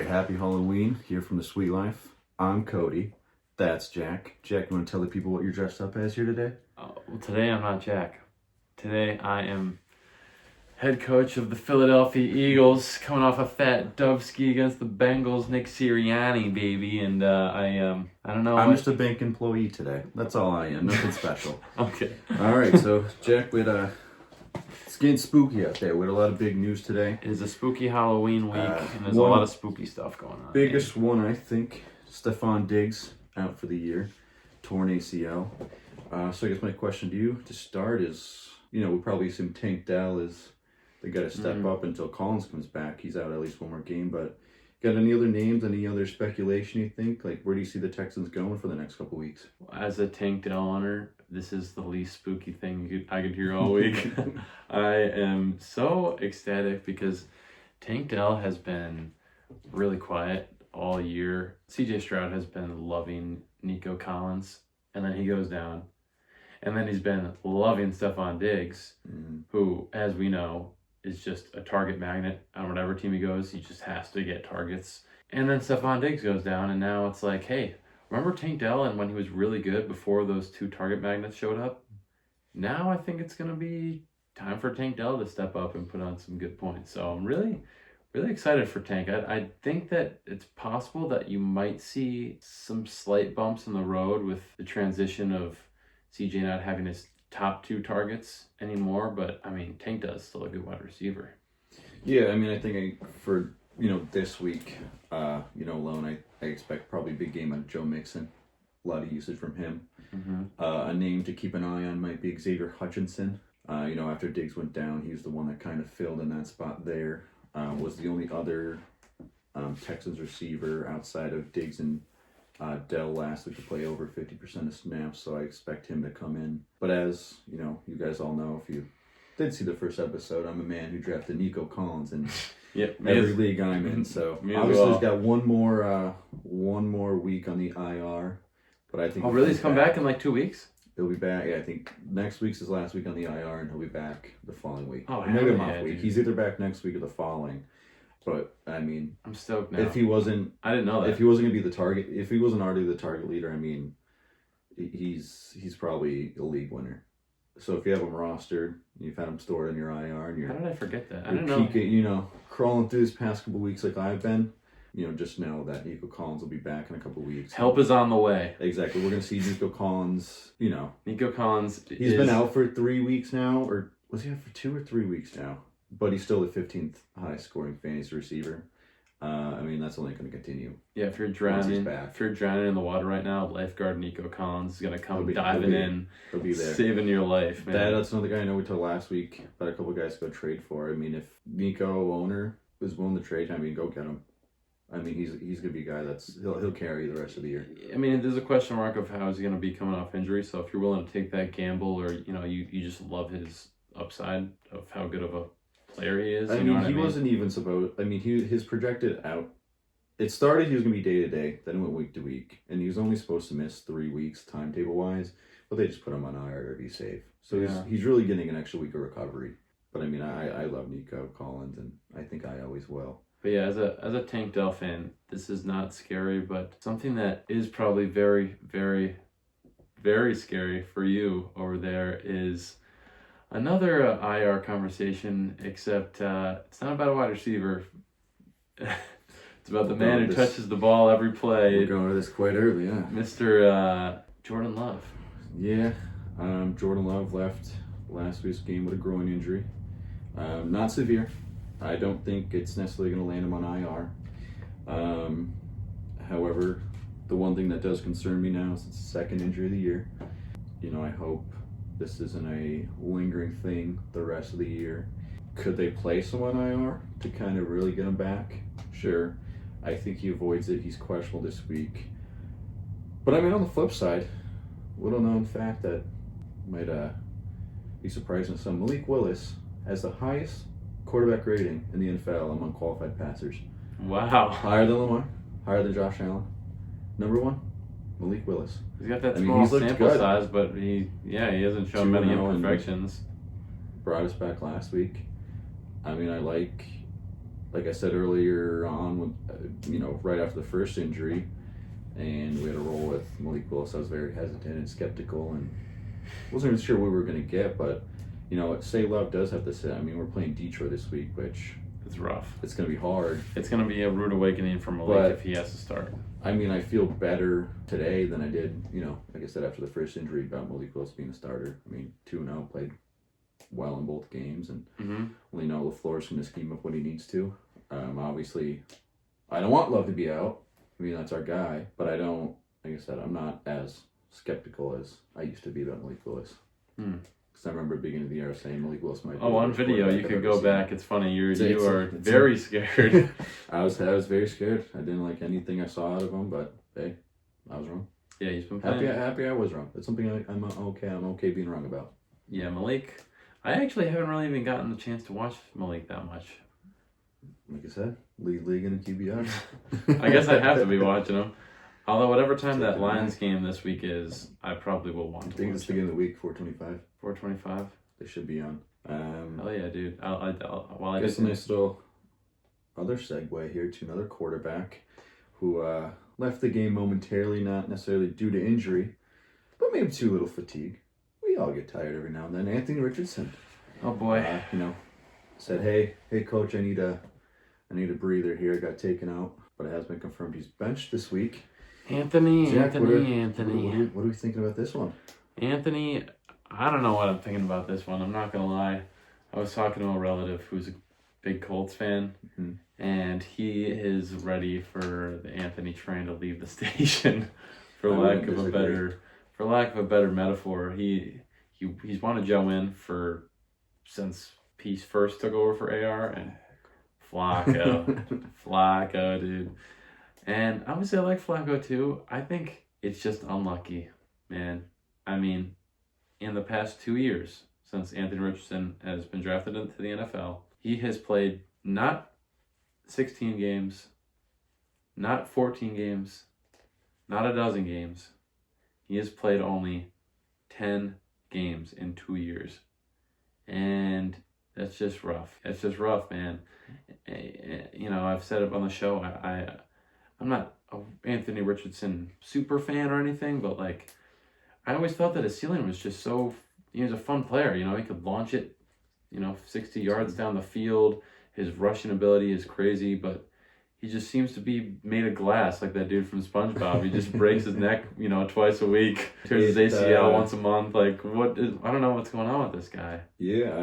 happy Halloween here from the Sweet Life. I'm Cody. That's Jack. Jack, you want to tell the people what you're dressed up as here today? Well, today I'm not Jack. Today I am head coach of the Philadelphia Eagles, coming off a fat dove ski against the Bengals, Nick Sirianni, baby, and I don't know. I'm just a bank employee today. That's all I am. Nothing special. Okay. All right, so Jack, it's getting spooky out there. We had a lot of big news today. It is a spooky Halloween week, and there's a lot of spooky stuff going on. Biggest one, I think, Stephon Diggs out for the year, torn ACL. So I guess my question to you to start is, we'll probably assume Tank Dell is the guy to step up until Collins comes back. He's out at least one more game, but got any other names, any other speculation you think? Like, where do you see the Texans going for the next couple weeks? As a Tank Dell owner, this is the least spooky thing I could hear all week. I am so ecstatic because Tank Dell has been really quiet all year. CJ Stroud has been loving Nico Collins, and then he goes down. And then he's been loving Stephon Diggs, who, as we know, is just a target magnet on whatever team he goes. He just has to get targets. And then Stephon Diggs goes down, and now it's like, hey, remember Tank Dell and when he was really good before those two target magnets showed up? Now I think it's going to be time for Tank Dell to step up and put on some good points. So I'm really excited for Tank. I think that it's possible that you might see some slight bumps in the road with the transition of CJ not having his top two targets anymore, but I mean, Tank Dell is still a good wide receiver. Yeah, I mean, I think for this week, alone, I expect probably a big game on Joe Mixon. A lot of usage from him. A name to keep an eye on might be Xavier Hutchinson. After Diggs went down, he was the one that kind of filled in that spot there. Was the only other Texans receiver outside of Diggs and Dell last week to play over 50% of snaps, so I expect him to come in. But as you guys all know, if you did see the first episode, I'm a man who drafted Nico Collins in every league I'm in. So obviously he's got one more week on the IR. But I think really? He's come back in like 2 weeks? He'll be back. Yeah, I think next week's his last week on the IR, and he'll be back the following week. Oh, maybe a off week. He's either back next week or the following. But I mean, I'm stoked now. If he wasn't, I didn't know that. If he wasn't gonna be the target, if he wasn't already the target leader, I mean, he's probably a league winner. So if you have him rostered, you've had him stored in your IR, and you're how did I forget that? I don't know. Peaking, crawling through these past couple weeks like I've been. Just know that Nico Collins will be back in a couple weeks. Help is on the way. Exactly. We're gonna see Nico Collins. Nico Collins. He's been out for 3 weeks now, or was he out for 2 or 3 weeks now? But he's still the 15th highest scoring fantasy receiver. I mean, that's only going to continue. Yeah, if you're drowning in the water right now, lifeguard Nico Collins is going to come diving in. He'll be there. Saving your life, man. That's another guy I know we told last week that a couple guys go trade for. I mean, if Nico owner is willing to trade, I mean, go get him. I mean, he's going to be a guy he'll carry the rest of the year. I mean, there's a question mark of how he's going to be coming off injury. So if you're willing to take that gamble, or you just love his upside of how good of a player he is. He wasn't even supposed. I mean, his projected out. It started he was gonna be day to day, then it went week to week, and he was only supposed to miss 3 weeks timetable wise. But they just put him on IR to be safe. So he's really getting an extra week of recovery. But I mean, I love Nico Collins, and I think I always will. But yeah, as a Tank Dell fan, this is not scary, but something that is probably very, very, very scary for you over there is another IR conversation, except it's not about a wide receiver. It's about the man who touches the ball every play. We're going to this quite early, yeah. Mr. Jordan Love. Yeah, Jordan Love left last week's game with a groin injury. Not severe. I don't think it's necessarily going to land him on IR. However, the one thing that does concern me now is it's the second injury of the year. I hope this isn't a lingering thing the rest of the year. Could they place him on IR to kind of really get him back? Sure. I think he avoids it. He's questionable this week. But I mean, on the flip side, little known fact that might be surprising to some, Malik Willis has the highest quarterback rating in the NFL among qualified passers. Wow. Higher than Lamar, higher than Josh Allen. Number one, Malik Willis. He's got that small sample size, but he hasn't shown many imperfections. Brought us back last week. I mean, I like like I said earlier on, when, right after the first injury, and we had to roll with Malik Willis, I was very hesitant and skeptical, and wasn't even sure what we were going to get. But say Love does have to sit. I mean, we're playing Detroit this week, which it's rough. It's going to be hard. It's going to be a rude awakening for Malik if he has to start. I mean, I feel better today than I did, like I said, after the first injury about Malik Willis being the starter. I mean, 2-0, played well in both games, and we know LaFleur's going to scheme up what he needs to. Obviously, I don't want Love to be out. I mean, that's our guy, but like I said, I'm not as skeptical as I used to be about Malik Willis. Because I remember at the beginning of the year saying Malik Willis might be on video, you could go back. It's funny, you are very scared. I was very scared. I didn't like anything I saw out of him, but hey, I was wrong. Yeah, he's been playing. Happy I was wrong. It's something I'm okay being wrong about. Yeah, Malik. I actually haven't really even gotten the chance to watch Malik that much. Like I said, league in the QBR. I guess I have to be watching him. Although whatever time that Lions game this week is, I probably will want to watch it. I think it's the game of the week, 4:25. 4:25? They should be on. Hell yeah, dude. I guess a nice little other segue here to another quarterback who left the game momentarily, not necessarily due to injury, but maybe too little fatigue. We all get tired every now and then. Anthony Richardson. Oh boy. Said, hey coach, I need a breather here. I got taken out, but it has been confirmed he's benched this week. Anthony. What are we thinking about this one? Anthony, I don't know what I'm thinking about this one. I'm not going to lie. I was talking to a relative who's a big Colts fan, and he is ready for the Anthony train to leave the station, for lack of a better metaphor. He's wanted Joe in since Peace first took over for AR, and Flacco, dude. And obviously I like Flacco too. I think it's just unlucky, man. I mean, in the past 2 years, since Anthony Richardson has been drafted into the NFL, he has played not 16 games, not 14 games, not a dozen games. He has played only 10 games in 2 years. And that's just rough. It's just rough, man. I've said it on the show. I'm not an Anthony Richardson super fan or anything, but I always thought that his ceiling was just so. He was a fun player. He could launch it, 60 yards down the field. His rushing ability is crazy, but he just seems to be made of glass, like that dude from SpongeBob. He just breaks his neck, twice a week, tears his ACL once a month. I don't know what's going on with this guy. Yeah,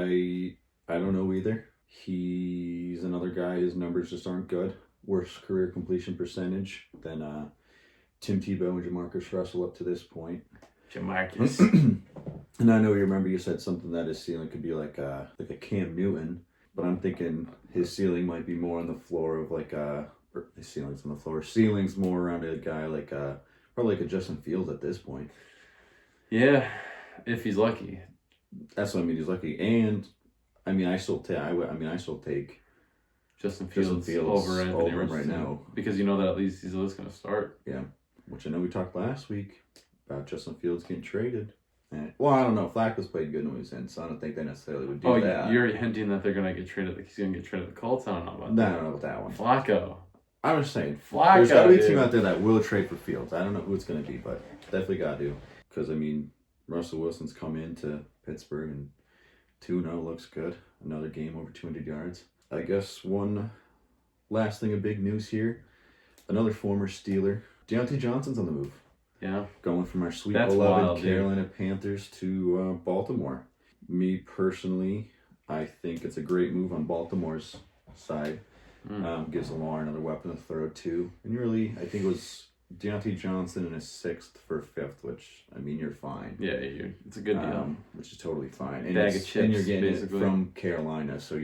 I don't know either. He's another guy. His numbers just aren't good. Worst career completion percentage than Tim Tebow and Jamarcus Russell up to this point. Jamarcus. And I know you said something that his ceiling could be like a Cam Newton, but I'm thinking his ceiling might be more on the floor of his ceiling's on the floor. Ceiling's more around a guy probably like a Justin Fields at this point. Yeah, if he's lucky. That's what I mean. He's lucky, and I mean I still take Justin Fields over Anthony Richardson right now, because that at least he's going to start. Yeah, which I know we talked last week about Justin Fields getting traded. Well, I don't know. Flacco's played good when he was in, so I don't think they necessarily would do that. You're hinting that they're going to get traded. He's going to get traded to the Colts. I don't know about that. I don't know about that one. Flacco. I'm just saying. Flacco. There's got to be a team out there that will trade for Fields. I don't know who it's going to be, but definitely got to. Because, Russell Wilson's come into Pittsburgh and 2-0 looks good. Another game over 200 yards. I guess one last thing of big news here. Another former Steeler. Deontay Johnson's on the move. Yeah. Going from our sweet beloved Carolina Panthers to Baltimore. Me personally, I think it's a great move on Baltimore's side. Gives Lamar another weapon to throw to. And really, I think it was Deontay Johnson in his 6th for 5th, which, you're fine. Yeah, it's a good deal. Which is totally fine. Bag of chips, and you're getting basically. It from Carolina, so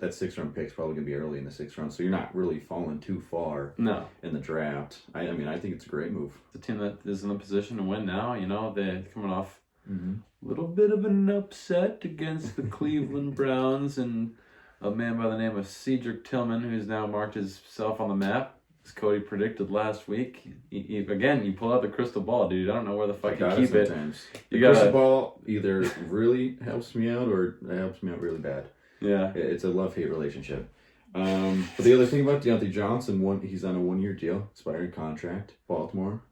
that 6th-round pick's probably going to be early in the 6th round, so you're not really falling too far in the draft. I think it's a great move. The team that is in the position to win now, they're coming off a little bit of an upset against the Cleveland Browns and a man by the name of Cedric Tillman, who's now marked himself on the map, as Cody predicted last week. Again, you pull out the crystal ball, dude. I don't know where the fuck you keep it. The crystal ball either really helps me out or it helps me out really bad. Yeah. It's a love-hate relationship. But the other thing about Deontay Johnson, he's on a 1-year deal, expiring contract. Baltimore,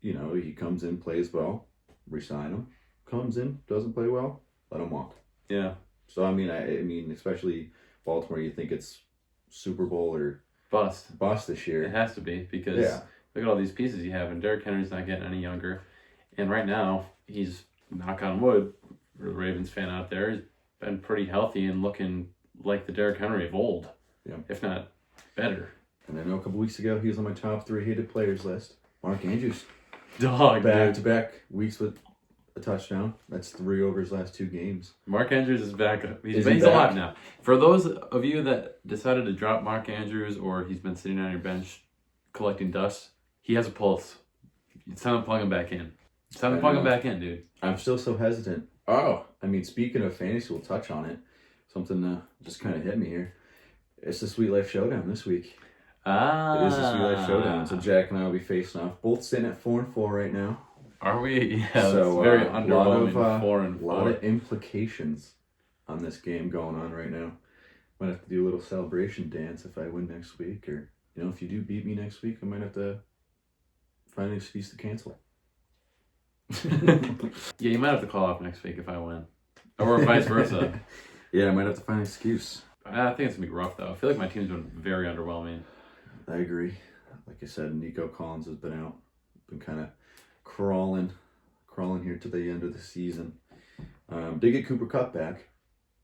he comes in, plays well, re-sign him. Comes in, doesn't play well, let him walk. Yeah. So I mean, especially Baltimore, you think it's Super Bowl or bust this year. It has to be because look at all these pieces you have, and Derrick Henry's not getting any younger. And right now, he's, knock on wood, for the Ravens fan out there, he's been pretty healthy and looking like the Derrick Henry of old, if not better. And I know a couple weeks ago he was on my top 3 hated players list. Mark Andrews, dog, back-to-back weeks with a touchdown. That's 3 over his last 2 games. Mark Andrews is back. He's alive now. For those of you that decided to drop Mark Andrews, or he's been sitting on your bench collecting dust, he has a pulse. It's time to plug him back in. It's time to plug him back in, dude. I'm still so hesitant. Oh, I mean, speaking of fantasy, we'll touch on it. Something just kind of hit me here. It's the Sweet Life Showdown this week. It is the Sweet Life Showdown. So Jack and I will be facing off. Both sitting at 4-4 right now. Are we? Yeah, so it's very underwhelming. 4-4. A lot of implications on this game going on right now. Might have to do a little celebration dance if I win next week, or if you do beat me next week, I might have to find an excuse to cancel. Yeah, you might have to call off next week if I win, or vice versa. Yeah, I might have to find an excuse. I think it's gonna be rough though. I feel like my team's been very underwhelming. I agree. Like I said, Nico Collins has been out. Been kind of crawling here to the end of the season. Did get Cooper Kupp back,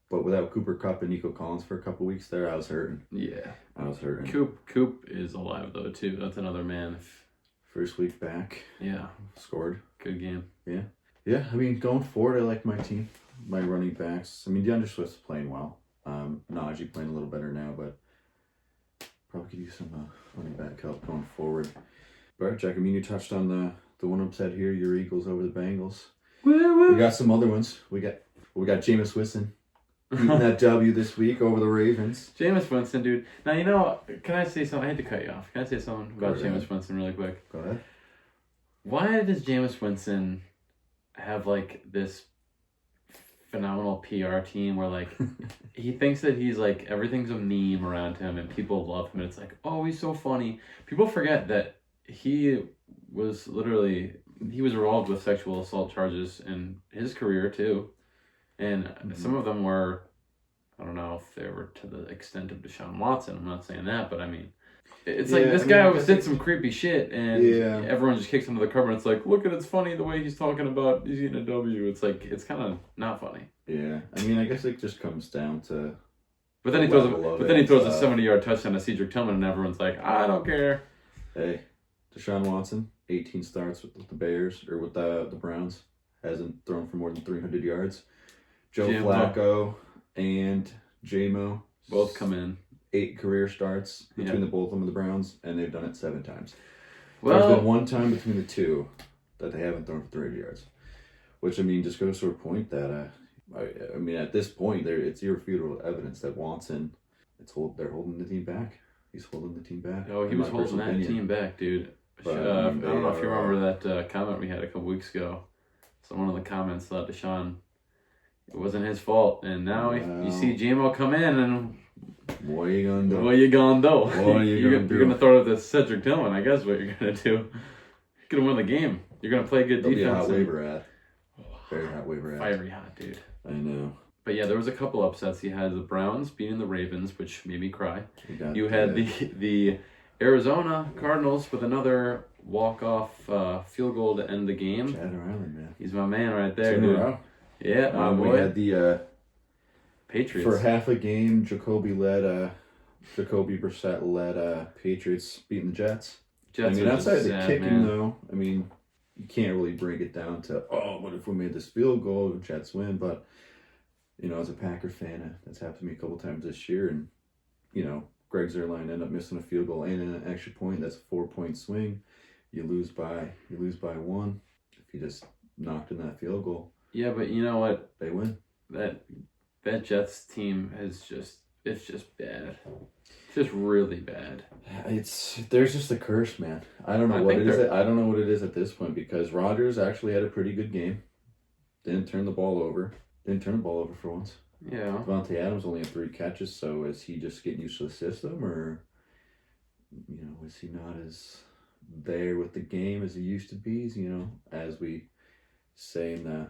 but without Cooper Kupp and Nico Collins for a couple weeks there, I was hurting. Yeah, I was hurting. Coop is alive though too. That's another man. First week back. Yeah, scored. Good game. Yeah. I mean, going forward, I like my team, my running backs. I mean, DeAndre Swift's playing well. Najee playing a little better now, but probably could use some running back help going forward. All right, Jack. I mean, you touched on the one upset here. Your Eagles over the Bengals. Woo-woo. We got some other ones. We got Jameis Winston beating that W this week over the Ravens. Jameis Winston, dude. Now, can I say something? I hate to cut you off. Can I say something about Jameis Winston really quick? Go ahead. Why does Jameis Winston have like this phenomenal PR team where like he thinks that he's like everything's a meme around him and people love him and it's like, oh, he's so funny. People forget that he was involved with sexual assault charges in his career too. And some of them were, I don't know if they were to the extent of Deshaun Watson. I'm not saying that, but I mean, it's like this guy did some creepy shit, and everyone just kicks him to the curb, and it's like, look at it's funny the way he's talking about he's eating a W. It's like it's kind of not funny. Yeah, I mean, I guess it just comes down to. But then he throws a 70-yard touchdown to Cedric Tillman, and everyone's like, I don't care. Hey, Deshaun Watson, 18 starts with the Bears or with the Browns, hasn't thrown for more than 300 yards. Joe Flacco and J-Mo both come in. 8 career starts between the both of them and the Browns, and they've done it 7 times. Well, there's been one time between the two that they haven't thrown for 300 yards, which I mean just goes to a point that I mean at this point it's irrefutable evidence that Watson they're holding the team back. He's holding the team back. Oh, he was holding that team back, dude. But, I don't know if you remember that comment we had a couple weeks ago. Someone in the comments thought Deshaun, it wasn't his fault, and now you see J-Mo come in and. What are you gonna do? What you gonna do? What are you gonna do? You're gonna throw it to Cedric Tillman, I guess. What you're gonna do? You're gonna win the game. You're gonna play good defense. Be a hot waiver ad. Very hot waiver ad. Fiery hot, dude. I know. But yeah, there was a couple upsets. You had the Browns beating the Ravens, which made me cry. You had the Arizona Cardinals with another walk-off field goal to end the game. Chad Ryland, man. He's my man right there, dude. Yeah, we had the Patriots. For half a game, Jacoby Brissett led Patriots beating the Jets. I mean, outside the kicking, man. though, I mean, you can't really break it down to, what if we made this field goal, the Jets win? But, as a Packer fan, that's happened to me a couple times this year. And, Greg Zuerlein ended up missing a field goal and an extra point. That's a 4-point swing. You lose by 1. If you just knocked in that field goal. Yeah, but you know what? They win. That Jets team it's just bad. It's just really bad. There's just a curse, man. I don't know what it is. I don't know what it is at this point because Rodgers actually had a pretty good game. Didn't turn the ball over for once. Yeah. Devontae Adams only had 3 catches, so is he just getting used to the system, or is he not as there with the game as he used to be? As we say in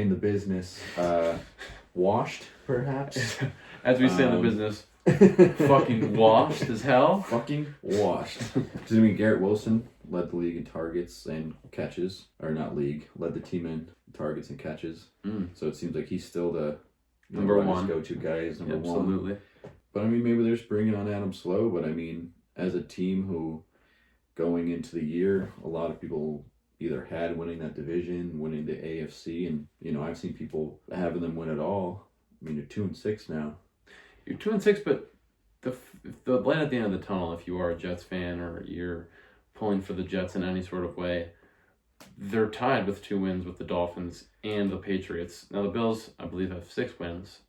the business, washed perhaps. As we say in the business, fucking washed as hell. Fucking washed. Because Garrett Wilson led the league in targets and catches, or not league, led the team in targets and catches. So it seems like he's still the number one go-to guy. Is number one. Absolutely. But maybe they're just bringing on Adam Slow. But as a team who, going into the year, a lot of people either had winning that division, winning the AFC, and I've seen people having them win it all. You're 2-6 now. You're 2-6, but the light at the end of the tunnel, if you are a Jets fan or you're pulling for the Jets in any sort of way, they're tied with 2 wins with the Dolphins and the Patriots. Now the Bills, I believe, have 6 wins,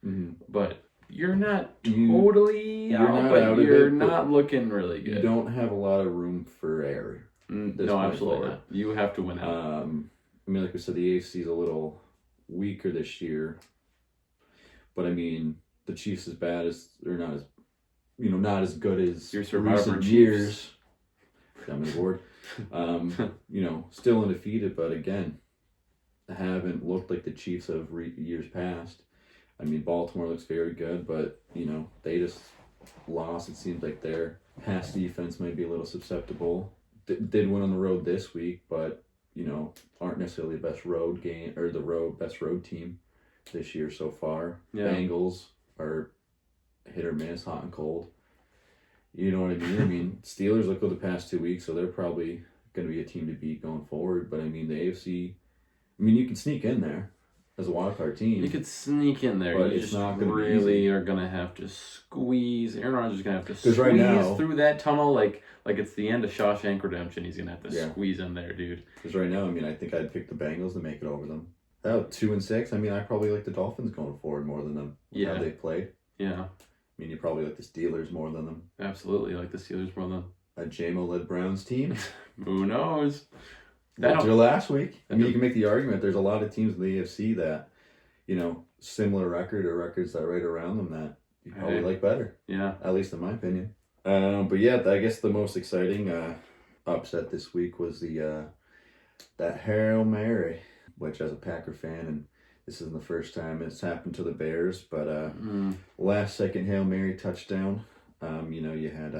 but you're not totally out, but you're not looking really good. You don't have a lot of room for error. No, absolutely not. You have to win out. Like we said, the AFC is a little weaker this year, but the Chiefs as bad as they're not as not as good as your Survivor recent years. I'm on board. Still undefeated, but again, haven't looked like the Chiefs of years past. Baltimore looks very good, but they just lost. It seems like their pass defense might be a little susceptible. Did win on the road this week, but aren't necessarily the best road game or best road team this year so far. Yeah. Bengals are hit or miss, hot and cold. You know what I mean? Steelers look good the past 2 weeks, so they're probably going to be a team to beat going forward. But the AFC, you can sneak in there as a wild card team. You could sneak in there. But you it's just not going really to be easy. are going to have to squeeze. Aaron Rodgers is going to have to squeeze right now, through that tunnel like it's the end of Shawshank Redemption. He's going to have to Yeah. squeeze in there, dude. Because right now, I think I'd pick the Bengals to make it over them. 2-6. I probably like the Dolphins going forward more than them. Yeah. How they played. Yeah. You probably like the Steelers more than them. Absolutely, like the Steelers more than A JMO-led Browns team. who knows? After last week, you can make the argument there's a lot of teams in the AFC that, similar record or records that are right around them that you probably like better. Yeah. At least in my opinion. But yeah, I guess the most exciting upset this week was that Hail Mary, which as a Packer fan, and this isn't the first time it's happened to the Bears, but last second Hail Mary touchdown. You had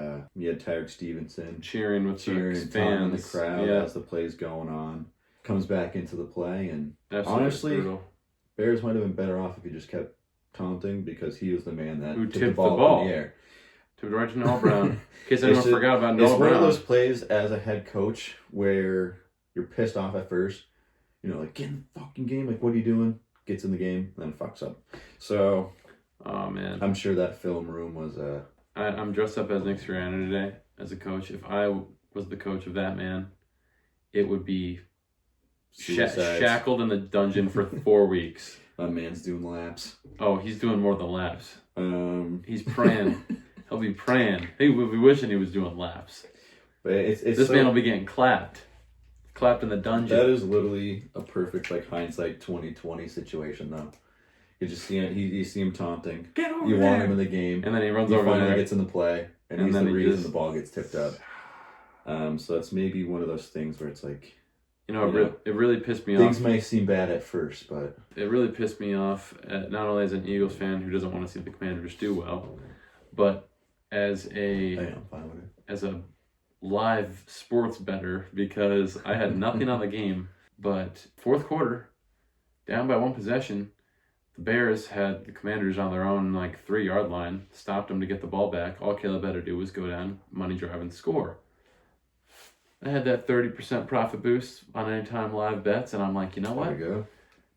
Tyreek Stevenson cheering with and fans taunting the crowd as the play's going on. Comes back into the play, and absolutely honestly, brutal. Bears might have been better off if he just kept taunting, because he was the man that Who tipped tipped the ball in the air. Tipped right to Noah Brown. In case anyone forgot about Noah It's Brown. one of those plays as a head coach where you're pissed off at first. Like, get in the fucking game. Like, what are you doing? Gets in the game, then fucks up. So, oh man, I'm sure that film room was I'm dressed up as Nick Sirianni today as a coach. If I was the coach of that man, it would be shackled in the dungeon for 4 weeks. My man's doing laps. Oh, he's doing more than laps. He's praying. He'll be praying. He would be wishing he was doing laps. But this man will be getting clapped in the dungeon. That is literally a perfect hindsight 2020 situation, though. You just see him, you see him taunting. Get over you there. Want him in the game, and then he runs he over finally there. Gets in the play, and he's then the reason the ball gets tipped up. So it's maybe one of those things where it's like, it really pissed me off. Things may seem bad at first, but it really pissed me off. Not only as an Eagles fan who doesn't want to see the Commanders do well, but as a live sports bettor, because I had nothing on the game. But fourth quarter, down by 1 possession, the Bears had the Commanders on their own 3-yard line, stopped them to get the ball back. All Caleb had to do was go down, money drive, and score. I had that 30% profit boost on anytime live bets, and I'm like, you know what? There you go.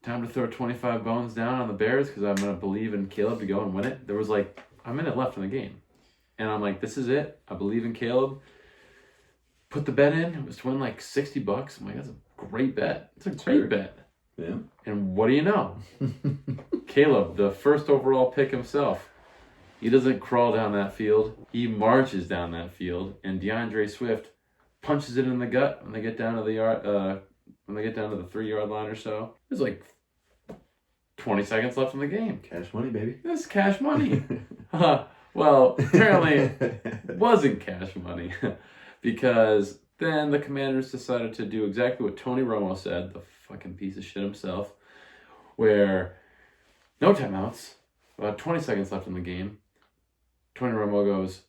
Time to throw 25 bones down on the Bears because I'm going to believe in Caleb to go and win it. There was a minute left in the game. And I'm like, this is it. I believe in Caleb. Put the bet in. It was to win $60. I'm like, that's a great bet. It's a great bet. Yeah. And what do you know? Caleb, the first overall pick himself, he doesn't crawl down that field. He marches down that field. And DeAndre Swift punches it in the gut when they get down to the 3-yard line or so. It was 20 seconds left in the game. Cash money, baby. This is cash money. Well, apparently it wasn't cash money because then the Commanders decided to do exactly what Tony Romo said, the fucking piece of shit himself, where no timeouts, about 20 seconds left in the game. Tony Romo goes,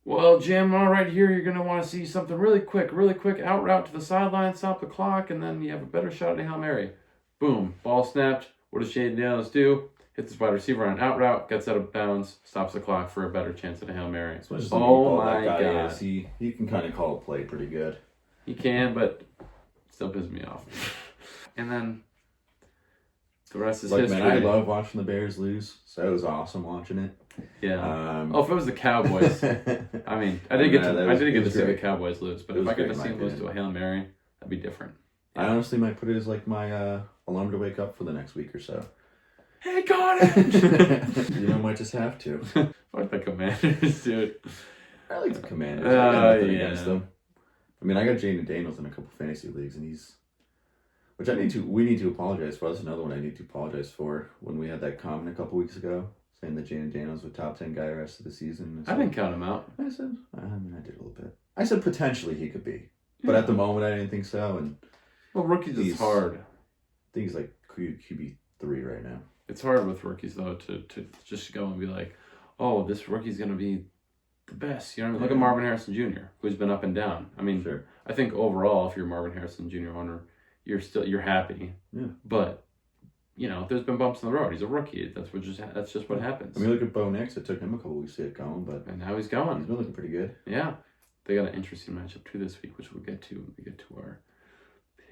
well, Jim, all right, here you're going to want to see something really quick, out route to the sideline, stop the clock, and then you have a better shot at a Hail Mary. Boom, ball snapped. What does Jaden Daniels do? Hits his wide receiver on an out route, gets out of bounds, stops the clock for a better chance at a Hail Mary. Oh my God. He can kind of call a play pretty good. He can, but still pisses me off. And then the rest is history. Man, I love watching the Bears lose, so it was awesome watching it. Yeah. If it was the Cowboys, I mean, I didn't get to see the Cowboys lose, but if I get to see them lose to a Hail Mary, that'd be different. I honestly might put it as like my alarm to wake up for the next week or so. Hey, got it! Might just have to. Fuck the Commanders, dude. I like the Commanders. I got nothing against them. I mean, I got Jaden Daniels in a couple fantasy leagues, and we need to apologize for. That's another one I need to apologize for. When we had that comment a couple weeks ago, saying that Jaden Daniels was a top 10 guy the rest of the season. I didn't count him out. I did a little bit. I said potentially he could be. But at the moment, I didn't think so. And rookies is hard. I think he's like QB3 right now. It's hard with rookies, though, to just go and be like, oh, this rookie's going to be the best. You know what I mean? Look at Marvin Harrison Jr., who's been up and down. I mean, sure. I think overall, if you're Marvin Harrison Jr. owner, you're happy. Yeah. But, there's been bumps in the road. He's a rookie. That's just what happens. I mean, look at Bo Nix. It took him a couple weeks to get going, but... And now he's going. He's been looking pretty good. Yeah. They got an interesting matchup, too, this week, which we'll get to when we get to our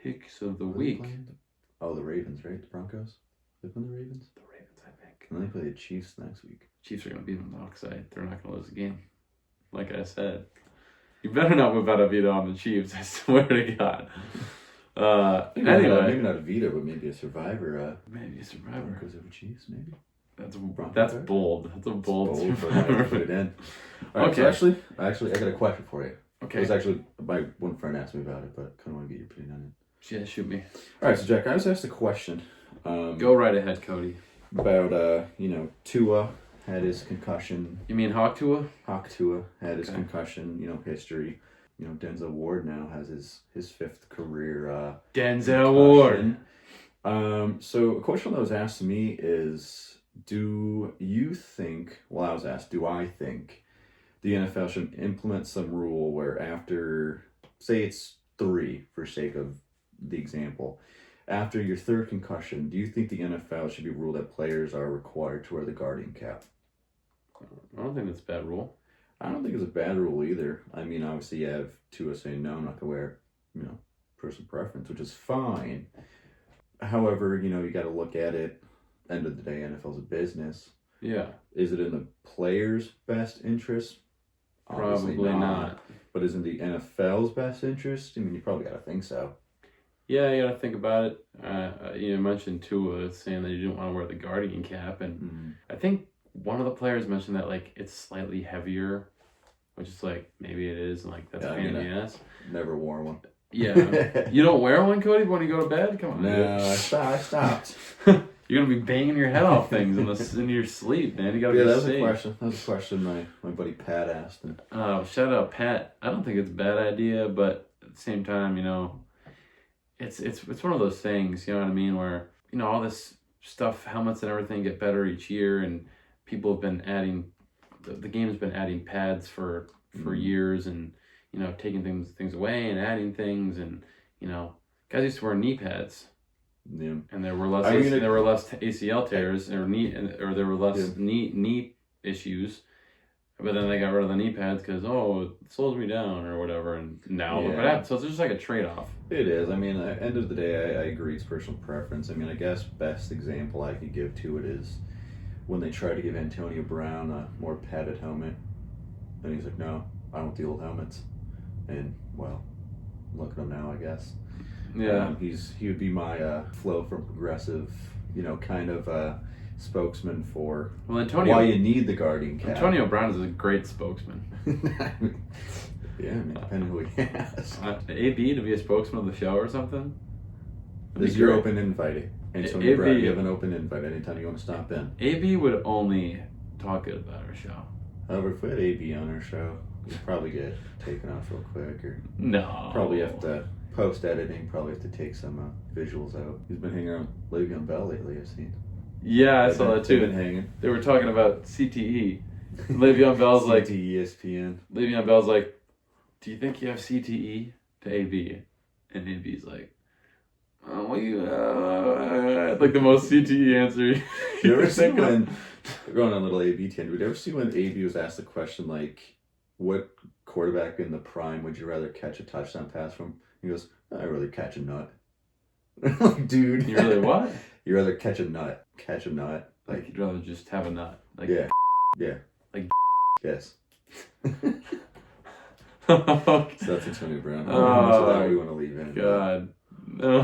picks of the week. Oh, the Ravens, right? The Broncos? They play the Ravens? The Ravens, I think. And then they play the Chiefs next week. Chiefs are going to beat them, though, because they're not going to lose the game. Like I said. You better not move out of veto on the Chiefs, I swear to God. Anyway. Maybe not a veto, but maybe a survivor. Maybe a survivor. Broncos over Chiefs, maybe? That's bold. That's a bold survivor. Put it in. All right, okay. So actually, I got a question for you. Okay. It was actually, my one friend asked me about it, but I kind of want to get your opinion on it. Yeah, shoot me. All right, so Jack, I was asked a question. Go right ahead, Cody. About, Tua had his concussion. You mean Hawk Tua? Hawk Tua had his concussion, history. Denzel Ward now has his fifth career Denzel Ward. So a question that was asked to me is, do I think the NFL should implement some rule where after, say it's 3 for sake of the example, after your third concussion, do you think the NFL should be ruled that players are required to wear the guardian cap? I don't think that's a bad rule. I don't think it's a bad rule either. I mean, obviously you have Tua saying, no, I'm not going to wear it, personal preference, which is fine. However, you got to look at it. End of the day, NFL's a business. Yeah. Is it in the player's best interest? Probably not. But is it in the NFL's best interest? I mean, you probably got to think so. Yeah, you got to think about it. You mentioned Tua saying that you didn't want to wear the guardian cap, and I think one of the players mentioned that it's slightly heavier, which is maybe it is, and that's a pain in the ass. Never wore one. Yeah. You don't wear one, Cody, when you go to bed? Come on. No, I stopped. You're gonna be banging your head off things in your sleep, man. You gotta be safe. That was a question my buddy Pat asked. Shout out Pat. I don't think it's a bad idea, but at the same time, it's one of those things, you know what I mean, where all this stuff, helmets and everything get better each year, and people have been adding, the game's been adding pads for years, and taking things away and adding things, and guys used to wear knee pads. Yeah. And there were less ACL tears or there were less knee issues, but then they got rid of the knee pads because it slows me down or whatever, and now look what happens. So it's just like a trade-off. It is. I mean, at the end of the day, I agree it's personal preference. I mean, I guess best example I could give to it is when they tried to give Antonio Brown a more padded helmet, and he's like, no, I want the old helmets. And well, look at him now, I guess. Yeah. He would be my flow from progressive, kind of spokesman for why you need the guardian cap. Antonio Brown is a great spokesman. Yeah, I mean, depending who he has. AB to be a spokesman of the show or something? This your open invite. Antonio Brown, you have an open invite anytime you want to stop in. AB would only talk good about our show. However, if we had AB on our show, we'd probably get taken off real quick, or No. probably have to post-editing, probably have to take some visuals out. He's been hanging around Le'Veon Bell lately, I've seen. Yeah, I saw that too. They've been hanging. They were talking about CTE. Le'Veon Bell's like, ESPN. Le'Veon Bell's like, do you think you have CTE? To AB. And AB's like, oh, what you, like the most CTE answer. You ever see when, we're going on a little AB tangent, would you ever see when AB was asked the question, like, what quarterback in the prime would you rather catch a touchdown pass from? He goes, I'd rather catch a nut. Like, dude. You really what? You'd rather catch a nut. Catch a nut. Like, you'd rather just have a nut. Like, yeah. Yeah. Like, yes. So that's Antonio Brown. How much of that we want to leave in? God. No.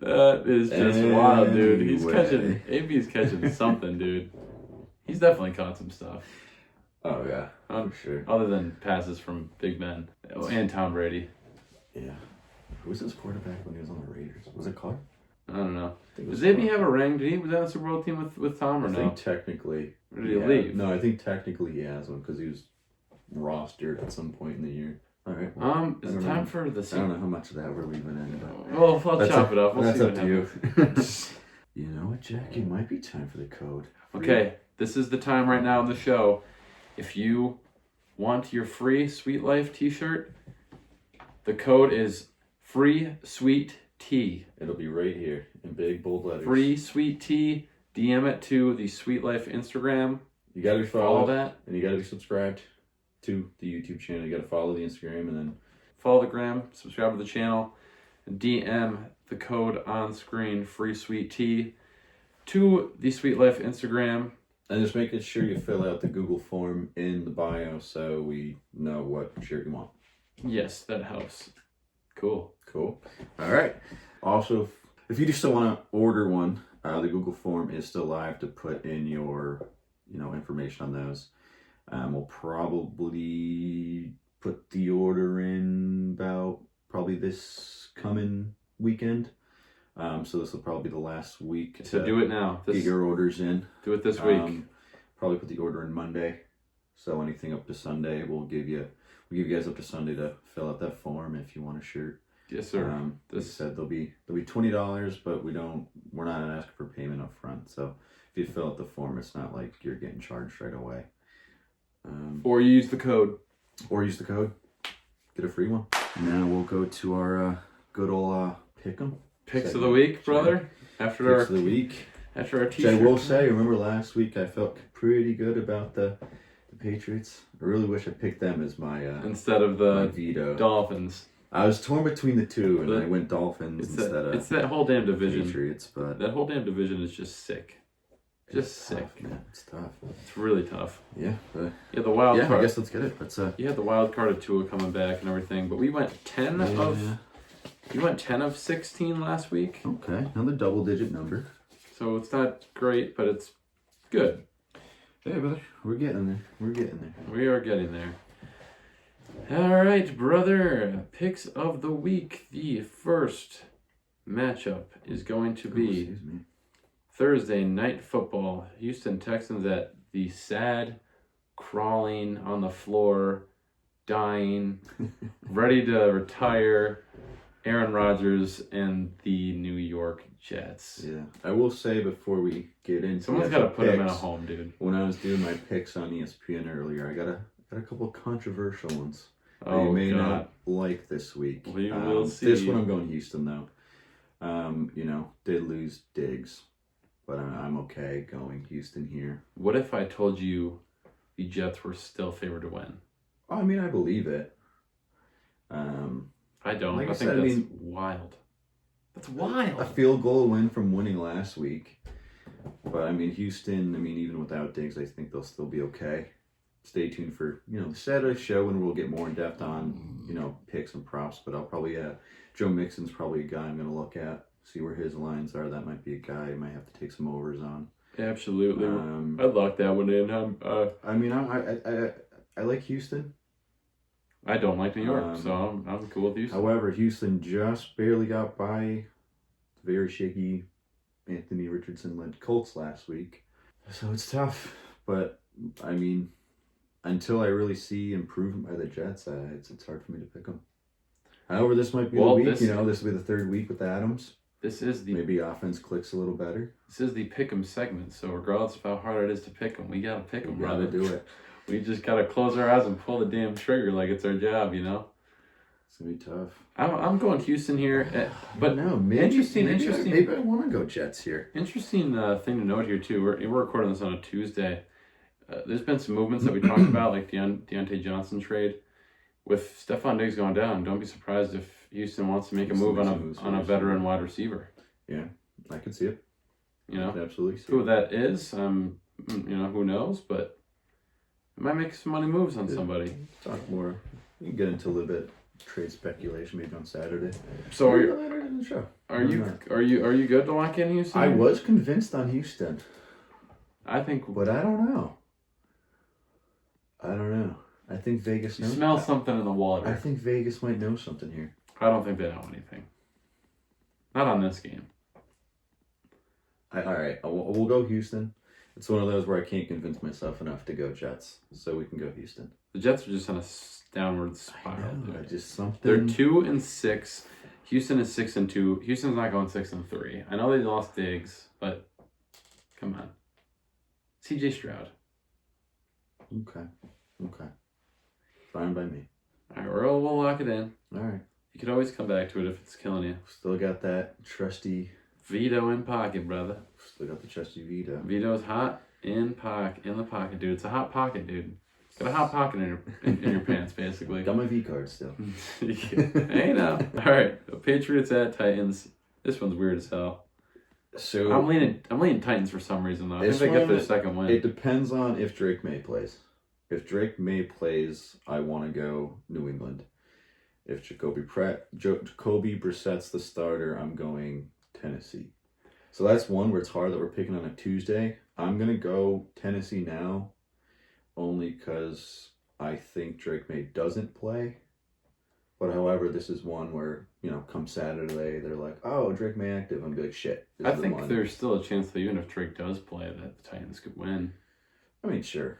That is just wild, dude. AB's catching something, dude. He's definitely caught some stuff. Oh, yeah. For sure. Other than passes from Big Ben. Oh, and Tom Brady. Yeah. Who was his quarterback when he was on the Raiders? Was it Clark? I don't know. Does AB have a ring? Did he was on the Super Bowl team with Tom or no? I think technically. Or did he leave? No, I think technically he has one because he was rostered at some point in the year. All right. Well, is it time for the I don't know how much of that we're leaving in. But well, I'll chop it up. That's up to you. You know what, Jack? It might be time for the code. Okay, this is the time right now in the show. If you want your free Sweet Life t-shirt, the code is Free Sweet Tea. It'll be right here in big bold letters. Free Sweet Tea. DM it to the Sweet Life Instagram. You gotta be followed. Follow that. And you gotta be subscribed to the YouTube channel. You gotta follow the Instagram and then follow the gram, subscribe to the channel, and DM the code on screen, Free Sweet Tea, to the Sweet Life Instagram. And just making sure you fill out the Google form in the bio so we know what shirt you want. Yes, that helps. Cool. All right. Also, if you just still want to order one, the Google form is still live to put in your, information on those. We'll probably put the order in about probably this coming weekend. So this will probably be the last week. So do it now. Get your orders in. Do it this week. Probably put the order in Monday. So anything up to Sunday, we'll give you guys up to Sunday to fill out that form if you want a shirt. Yes, sir. This said they'll be $20, but we're not asking for payment up front. So if you fill out the form, it's not like you're getting charged right away. Or use the code. Get a free one. Now we'll go to our good old pick'em. Picks of the week, brother. Picks of the week. After our Which t-shirt. I will say, remember last week I felt pretty good about the Patriots. I really wish I picked them as my instead of the my veto. Dolphins. I was torn between the two, and I went Dolphins instead of it's that whole damn division. Patriots, but that whole damn division is just sick. Just sick. Tough, man. It's tough. It's really tough. Yeah. The wild card. I guess let's get it. Let's You had the wild card of Tua coming back and everything, but we went 10 of 16 last week. Okay, another double-digit number. So it's not great, but it's good. Hey, brother, we're getting there. We are getting there. All right, brother. Picks of the week. The first matchup is going to be Thursday Night Football. Houston Texans at the sad, crawling on the floor, dying, ready to retire Aaron Rodgers and the New York Jets. Yeah, I will say before we get into someone's got to put him in a home, dude. When I was doing my picks on ESPN earlier, I got a couple of controversial ones. Oh, you may not like this week. We will see. This one I'm going Houston though. Did lose Diggs, but I'm okay going Houston here. What if I told you the Jets were still favored to win? I mean, I believe it. I don't. Like I think that's wild. That's wild. A field goal win from winning last week. But, Houston, even without Diggs, I think they'll still be okay. Stay tuned for, the Saturday show when we'll get more in depth on, picks and props. But I'll probably, Joe Mixon's probably a guy I'm going to look at, see where his lines are. That might be a guy I might have to take some overs on. Absolutely. I'd lock that one in. I like Houston. I don't like New York, so I'm cool with Houston. However, Houston just barely got by very shaky Anthony Richardson led Colts last week. So it's tough. But, I mean, until I really see improvement by the Jets, it's hard for me to pick them. However, this might be the week. This will be the third week with Adams. Maybe offense clicks a little better. This is the pick 'em segment. So regardless of how hard it is to pick them, we gotta pick them, brother. Do it. We just gotta close our eyes and pull the damn trigger like it's our job, It's gonna be tough. I'm going Houston here, but no, interesting. Maybe I want to go Jets here. Interesting thing to note here too. We're recording this on a Tuesday. There's been some movements that we talked about, like the Deontay Johnson trade. With Stephon Diggs going down, don't be surprised if Houston wants to make a move on a veteran wide receiver. Yeah, I could see it. I could absolutely see who that is. Who knows, but it might make some money moves on somebody. Talk more. We can get into a little bit trade speculation maybe on Saturday. So are you good to lock in Houston? I was convinced on Houston. But I don't know. I think Vegas knows. Smell something in the water. I think Vegas might know something here. I don't think they know anything. Not on this game. All right, we'll go Houston. It's one of those where I can't convince myself enough to go Jets, so we can go Houston. The Jets are just on a downward spiral. They're 2-6. Houston is 6-2. Houston's not going 6-3. I know they lost Diggs, but come on. CJ Stroud. Okay. Fine by me. All right, we'll lock it in. All right. You could always come back to it if it's killing you. Still got that trusty Vito in pocket, brother. Still got the trusty Vito. Vito's hot in the pocket, dude. It's a hot pocket, dude. Got a hot pocket in your pants, basically. Got my V card still. Hey now. All right, the Patriots at Titans. This one's weird as hell. So I'm leaning Titans for some reason though. I think they get their second win. It depends on if Drake May plays. If Drake May plays, I want to go New England. If Jacoby Brissett's the starter, I'm going Tennessee. So that's one where it's hard that we're picking on a Tuesday. I'm going to go Tennessee now, only because I think Drake May doesn't play. But however, this is one where, come Saturday, they're like, oh, Drake May active. I'm going to be like, shit. I think there's still a chance that even if Drake does play, that the Titans could win. I mean, sure.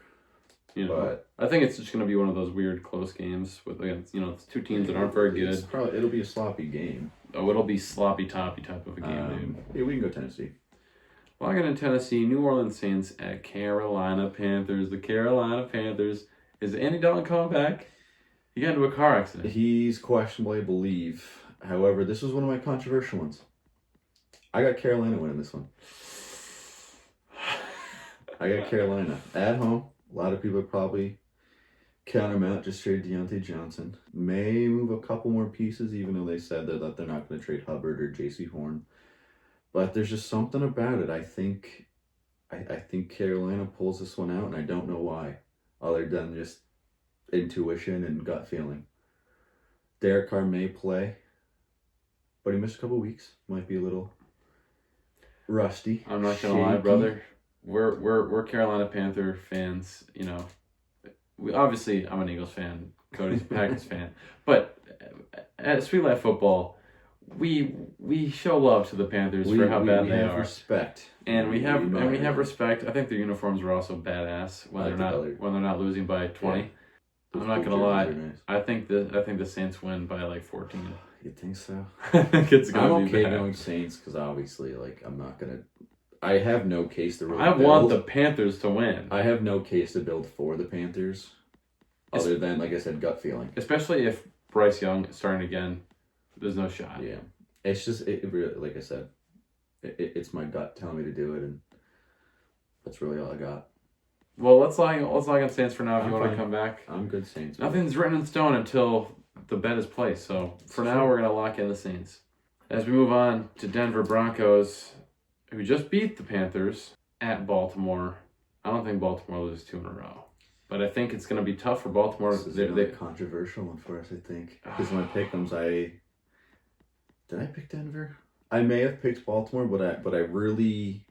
But I think it's just going to be one of those weird close games with it's two teams that aren't very good. It'll be a sloppy game. Oh, it'll be sloppy toppy type of a game, dude. Yeah, we can go Tennessee. Logging in Tennessee, New Orleans Saints at Carolina Panthers. The Carolina Panthers. Is Andy Dalton coming back? He got into a car accident. He's questionable, I believe. However, this was one of my controversial ones. I got Carolina winning this one. I got Carolina at home. A lot of people probably count him out, just trade Deontay Johnson. May move a couple more pieces, even though they said that they're not going to trade Hubbard or J.C. Horn. But there's just something about it. I think Carolina pulls this one out, and I don't know why, other than just intuition and gut feeling. Derek Carr may play, but he missed a couple weeks. Might be a little rusty. I'm not gonna lie, brother. We're Carolina Panther fans. We obviously, I'm an Eagles fan. Cody's a Packers fan. But at Sweet Life Football, we show love to the Panthers for how bad they are. Respect. And we have respect. I think their uniforms are also badass when they're not losing by 20. Yeah. I'm not gonna lie. Nice. I think the Saints win by like 14. You think so? I think it's gonna be bad. I'm okay going Saints because obviously, I'm not gonna. I have no case to really build. Want the Panthers to win. I have no case to build for the Panthers, other than, like I said, gut feeling. Especially if Bryce Young is starting again, there's no shot. Yeah, it's just like I said, it's my gut telling me to do it, and that's really all I got. Well, let's log on Saints for now. If you want to come back, I'm good Saints. Nothing's written in stone until the bet is placed. So for now, we're gonna lock in the Saints. As we move on to Denver Broncos, who just beat the Panthers at Baltimore. I don't think Baltimore loses 2 in a row, but I think it's going to be tough for Baltimore. This is a controversial one for us, I think. Because my pick'ems, did I pick Denver? I may have picked Baltimore, but I really,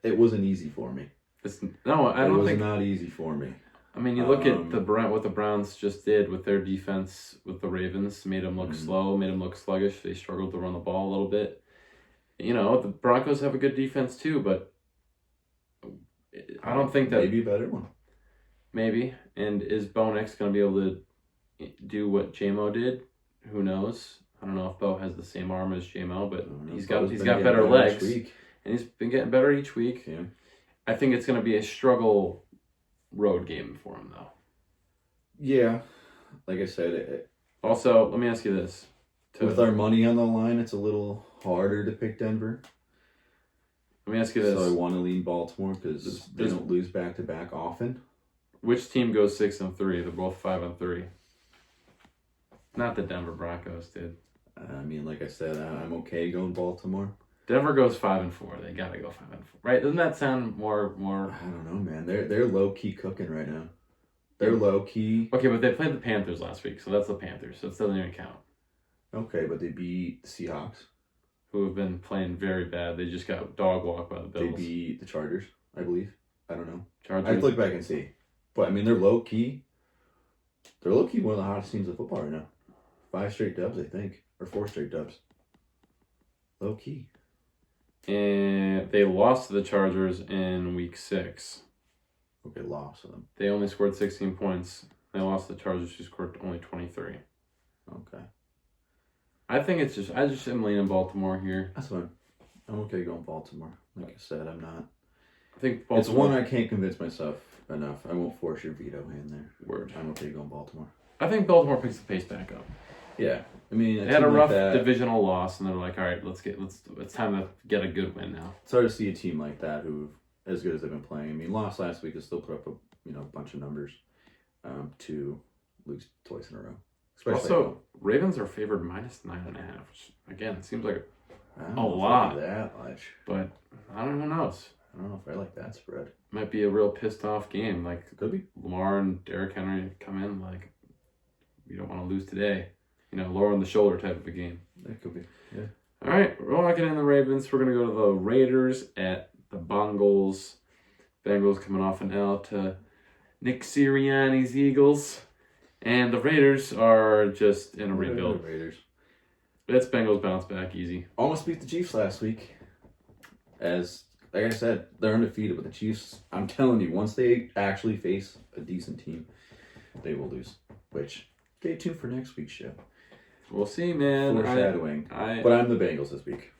it wasn't easy for me. It was not easy for me. I mean, you look at what the Browns just did with their defense with the Ravens, made them look slow, made them look sluggish. They struggled to run the ball a little bit. The Broncos have a good defense too, but I don't think that maybe a better one. maybe. And is Bo Nix going to be able to do what J-Mo did? Who knows? I don't know if Bo has the same arm as J-Mo, but he's got better legs, and he's been getting better each week. Yeah. I think it's going to be a struggle road game for him, though. Yeah, like I said. Also, let me ask you this: with our money on the line, it's a little harder to pick Denver. Let me ask you this: so I want to lean Baltimore because they don't lose back to back often. Which team goes 6-3? They're both 5-3. Not the Denver Broncos did. I mean, like I said, I'm okay going Baltimore. Denver goes 5-4. They gotta go 5-4, right? Doesn't that sound more? I don't know, man. They're low key cooking right now. They're low key. Okay, but they played the Panthers last week, so that's the Panthers. So it doesn't even count. Okay, but they beat the Seahawks, who have been playing very bad. They just got dog walked by the Bills. They beat the Chargers, I believe. I don't know. Chargers. I have to look back and see. But I mean, they're low key. They're low key one of the hottest teams of football right now. 5 straight dubs, I think, or 4 straight dubs. Low key. And they lost to the Chargers in week 6. Okay, lost to them. They only scored 16 points. They lost to the Chargers, who scored only 23. Okay. I just am leaning Baltimore here. That's fine. I'm okay going Baltimore. Like I said, I'm not. I think Baltimore. It's one I can't convince myself enough. I won't force your veto hand there. Word. I'm okay going Baltimore. I think Baltimore picks the pace back up. Yeah. I mean, they had a rough divisional loss, and they're like, all right, it's time to get a good win now. It's hard to see a team like that who, as good as they've been playing. I mean, lost last week, has still put up a bunch of numbers. To lose twice in a row. Also, Ravens are favored -9.5, which again seems like a lot. That much, but I don't know. Who knows? I don't know if I like that spread. Might be a real pissed off game. Like could be Lamar and Derrick Henry come in like we don't want to lose today. Lower on the shoulder type of a game. That could be. Yeah. All right, we're locking in the Ravens. We're gonna go to the Raiders at the Bengals. Bengals coming off an L to Nick Sirianni's Eagles. And the Raiders are just in a rebuild. Raiders. It's Bengals bounce back easy. Almost beat the Chiefs last week. Like I said, they're undefeated, but the Chiefs, I'm telling you, once they actually face a decent team, they will lose. Which, stay tuned for next week's show. We'll see, man. Foreshadowing. But I'm the Bengals this week.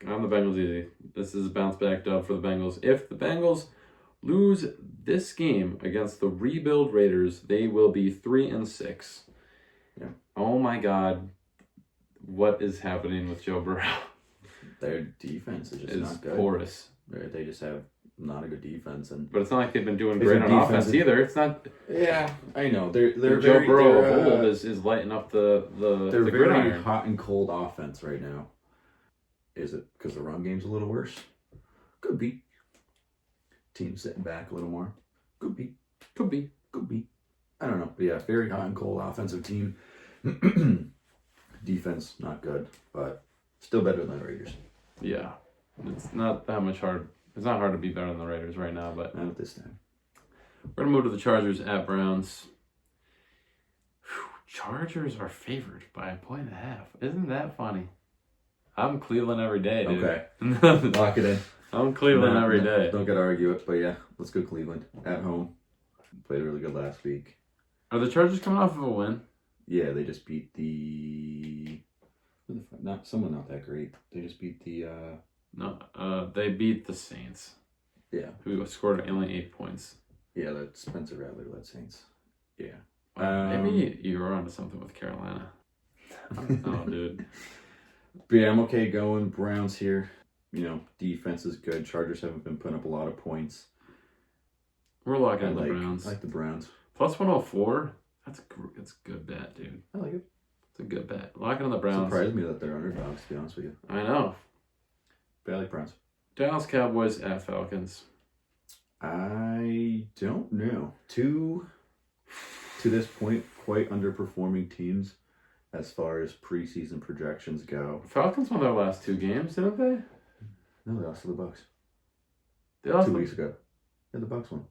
I'm the Bengals easy. This is a bounce back dub for the Bengals. If the Bengals lose this game against the rebuild Raiders, they will be 3-6. Yeah. Oh my God. What is happening with Joe Burrow? Their defense is just not good. Porous. They just have not a good defense, but it's not like they've been doing great on offense either. It's not. Yeah, I know. They're Joe Burrow of old is lighting up the they're the very gridiron. hot and cold offense right now. Is it because the run game's a little worse? Could be. Team sitting back a little more. Could be. I don't know. But yeah, very hot and cold offensive team. Defense not good, but still better than the Raiders. Yeah, it's not that much hard. It's not hard to be better than the Raiders right now, but not at this time. We're gonna move to the Chargers at Browns. Chargers are favored by 1.5. Isn't that funny? I'm Cleveland every day, dude. Okay. Lock it in. I'm Cleveland every day. Don't gotta argue it, but yeah, let's go Cleveland at home. Played really good last week. Are the Chargers coming off of a win? Yeah, they just beat someone not that great. They just beat they beat the Saints. Yeah. Who scored only 8 points. Yeah, that's Spencer Rattler led Saints. Yeah. Maybe you were onto something with Carolina. Oh, dude. But yeah, I'm okay going Browns here. Defense is good. Chargers haven't been putting up a lot of points. We're locking in the Browns. I like the Browns. Plus 104. That's a good bet, dude. I like it. It's a good bet. Locking in the Browns. It surprised me that they're underdogs, to be honest with you. I know. But I like Browns. Dallas Cowboys at Falcons. I don't know. To this point, quite underperforming teams as far as preseason projections go. Falcons won their last 2 games, didn't they? No, they lost to the Bucs. They lost 2 weeks ago. Yeah, the Bucs won.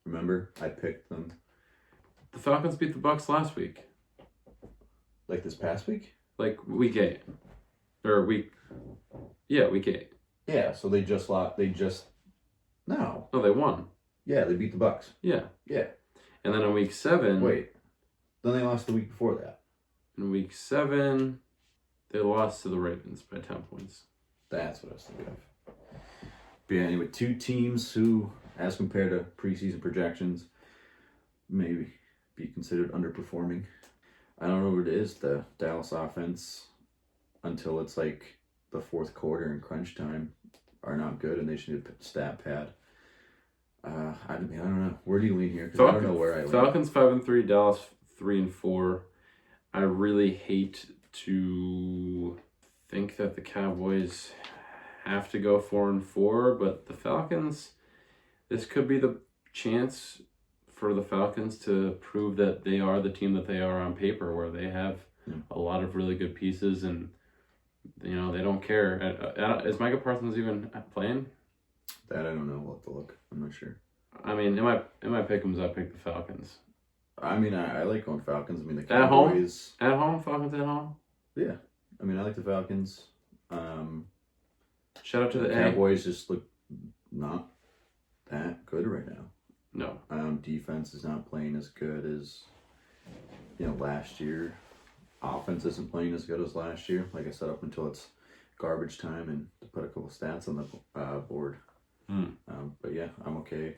Remember, I picked them. The Falcons beat the Bucs last week. Like this past week? Like week 8. Or week Yeah, week 8. Yeah, so they just lost. No. No, they won. Yeah, they beat the Bucks. Yeah. Yeah. And then in week 7. Wait. Then they lost the week before that. In week 7, they lost to the Ravens by 10 points. That's what I was thinking of. But yeah, anyway, 2 teams who, as compared to preseason projections, maybe be considered underperforming. I don't know what it is, the Dallas offense, until it's like the fourth quarter and crunch time, are not good, and they should need a stat pad. I don't know. Where do you lean here? Because I don't know where I lean. Falcons 5-3, Dallas 3-4. I really hate to think that the Cowboys have to go 4-4, but the Falcons, this could be the chance for the Falcons to prove that they are the team that they are on paper, where they have a lot of really good pieces, and they don't care. Is Micah Parsons even playing? That I don't know. We'll have to look. I'm not sure. I mean, in my pick'ems, I picked the Falcons. I mean, I like going Falcons. I mean, the Cowboys at home, Falcons at home. Yeah, I mean, I like the Falcons. Shout out to the Cowboys. Just look not that good right now. No. Defense is not playing as good as last year. Offense isn't playing as good as last year. Like I said, up until it's garbage time and to put a couple stats on the board. But yeah, I'm okay.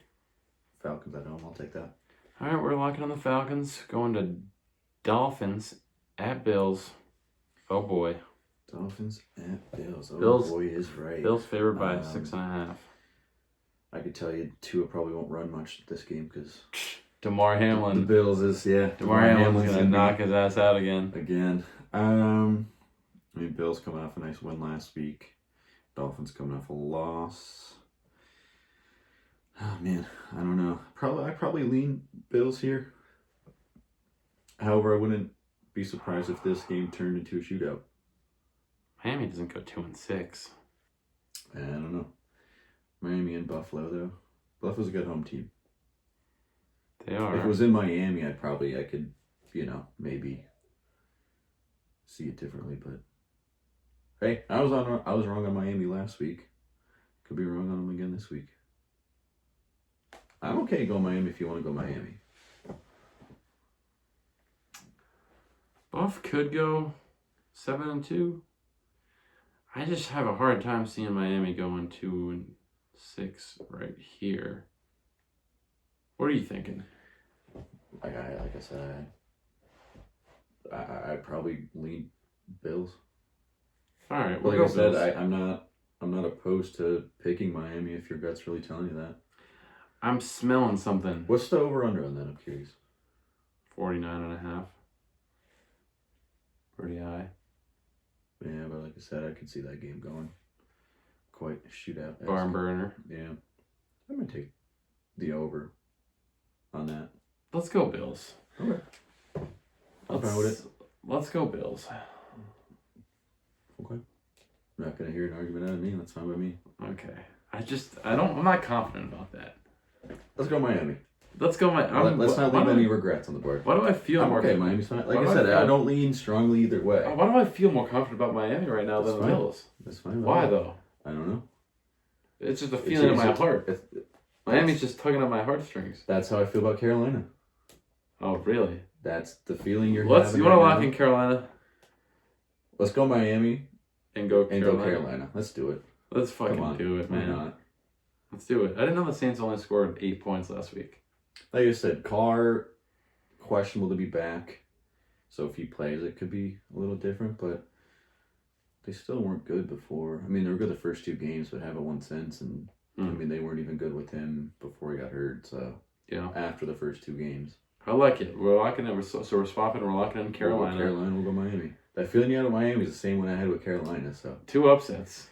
Falcons at home, I'll take that. All right, we're locking on the Falcons. Going to Dolphins at Bills. Oh boy. Dolphins at Bills. Oh Bills, boy, is right. Bills favored by 6.5. I could tell you Tua probably won't run much this game because Damar Hamlin. The Bills is Damar Hamlin's gonna knock his ass out again. I mean, Bills coming off a nice win last week. Dolphins coming off a loss. Oh man, I don't know. I probably lean Bills here. However, I wouldn't be surprised if this game turned into a shootout. Miami doesn't go 2-6. I don't know. Miami and Buffalo though. Buffalo's a good home team. They are. If it was in Miami, I could, maybe see it differently. But hey, I was wrong on Miami last week. Could be wrong on them again this week. I'm okay going Miami if you want to go Miami. Buff could go 7-2. I just have a hard time seeing Miami going 2-6 right here. What are you thinking? Like I said, I probably lean Bills. All right, like I said, I'm not opposed to picking Miami if your gut's really telling you that. I'm smelling something. What's the over/under on that? I'm curious. 49.5. Pretty high. Yeah, but like I said, I could see that game going quite a shootout. Barn burner. Yeah, I'm gonna take the over on that. Let's go Bills. Okay. I'm fine with it. Let's go Bills. Okay. I'm not gonna hear an argument out of me. That's fine by me. Okay. I'm not confident about that. Let's go Miami. Let's go Miami. Let's not leave any regrets on the board. Why do I feel more? Okay, Miami's fine. Like I said, I don't lean strongly either way. Why do I feel more confident about Miami right now than the Bills? That's fine. Why though? I don't know. It's just a feeling in my heart. Miami's just tugging at my heartstrings. That's how I feel about Carolina. Oh, really? That's the feeling you're having. You want to lock in Carolina? Let's go Miami and go Carolina. Let's do it. Let's fucking do it, man. Why not? Let's do it. I didn't know the Saints only scored 8 points last week. Like I said, Carr, questionable to be back. So if he plays, it could be a little different, but they still weren't good before. I mean, they were good the first 2 games, but haven't won since. And I mean, they weren't even good with him before he got hurt. So yeah, after the first 2 games. I like it. We're locking in. So we're swapping. We're locking in Carolina. We'll go Miami. That feeling you had with Miami is the same one I had with Carolina. So 2 upsets.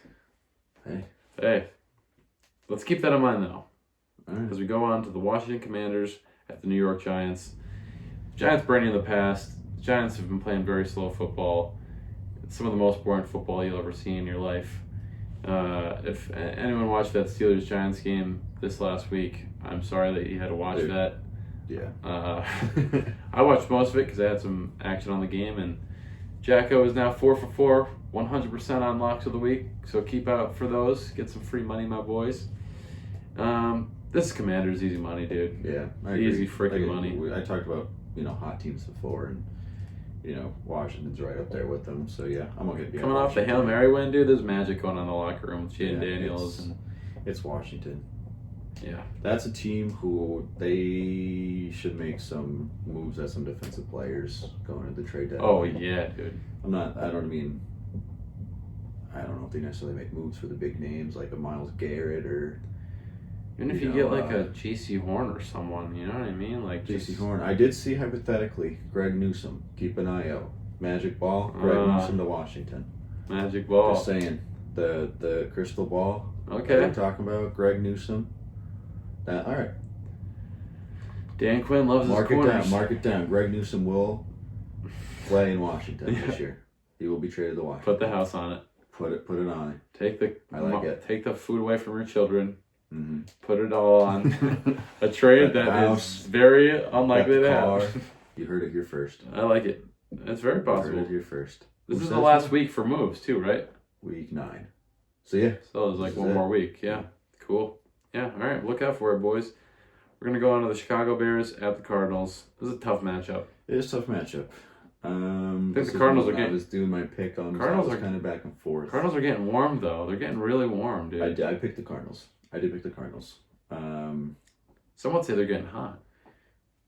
Hey. Let's keep that in mind, though. Right. As we go on to the Washington Commanders at the New York Giants. Giants brainy in the past. The Giants have been playing very slow football. It's some of the most boring football you'll ever see in your life. If anyone watched that Steelers-Giants game this last week, I'm sorry that you had to watch that. Yeah. I watched most of it because I had some action on the game, and Jacko is now 4 for 4, 100% on locks of the week. So keep out for those. Get some free money, my boys. This is Commanders easy money, dude. Yeah, I Easy agree. freaking money. I talked about hot teams before, and Washington's right up there with them. So yeah, I'm gonna get Coming off the Hail Mary win, dude. There's magic going on in the locker room with Jaden Daniels. It's Washington. Yeah, that's a team who they should make some moves at some defensive players going into the trade deadline. Oh yeah, dude. I don't know if they necessarily make moves for the big names like a Myles Garrett or even if you get like a J.C. Horn or someone, you know what I mean? Like J.C. Horn. I did see hypothetically Greg Newsome. Keep an eye out. Magic ball. Greg Newsome to Washington. Magic ball. Just saying the crystal ball. Okay. I'm talking about Greg Newsome. All right. Dan Quinn loves his corners. Mark it down. Greg Newsome will play in Washington this year. He will be traded to Washington. Put the house on it. Put it on it. Take the food away from your children. Mm-hmm. Put it all on a trade that is very unlikely to happen. You heard it here first. I like it. It's very possible. You heard it here first. This is the last week for moves too, right? Week 9. So yeah. So there's like one more week. Yeah. Cool. Yeah. All right. Look out for it, boys. We're gonna go on to the Chicago Bears at the Cardinals. This is a tough matchup. It is a tough matchup. I think the Cardinals are getting. I was doing my pick on. Cardinals are kind of back and forth. Cardinals are getting warm though. They're getting really warm, dude. I picked the Cardinals. I did pick the Cardinals. Some would say they're getting hot.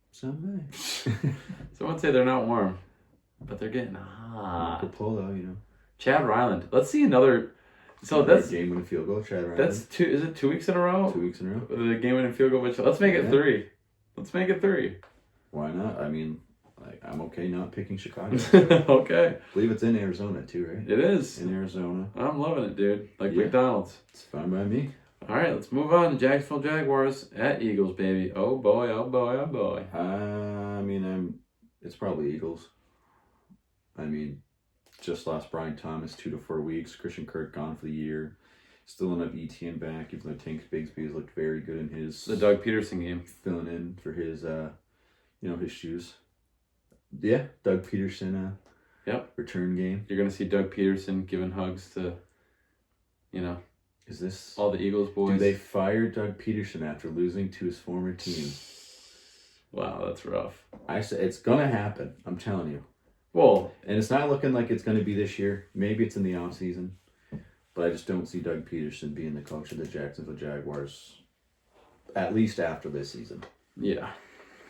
Some would say they're not warm, but they're getting hot. Marco Polo, Chad Ryland. Let's see another. So that's game-winning field goal. Chad Ryland. That's 2. Is it 2 weeks in a row? 2 weeks in a row. The game-winning field goal. Let's make it 3. Let's make it 3. Why not? I mean, I'm okay not picking Chicago. Okay. I believe it's in Arizona too, right? It is in Arizona. I'm loving it, dude. Like McDonald's. It's fine by me. All right, let's move on to Jacksonville Jaguars at Eagles, baby. Oh boy, oh boy, oh boy. It's probably Eagles. I mean, just lost Brian Thomas 2 to 4 weeks. Christian Kirk gone for the year. Still enough ETN back, even though Tank Bigsby has looked very good in his the Doug Peterson game, filling in for his his shoes. Yeah, Doug Peterson. Yep. Return game. You're gonna see Doug Peterson giving hugs to, Is this all the Eagles boys? Do they fire Doug Peterson after losing to his former team? Wow, that's rough. I said it's gonna happen. I'm telling you. Well, and it's not looking like it's gonna be this year. Maybe it's in the off season, but I just don't see Doug Peterson being the coach of the Jacksonville Jaguars, at least after this season. Yeah.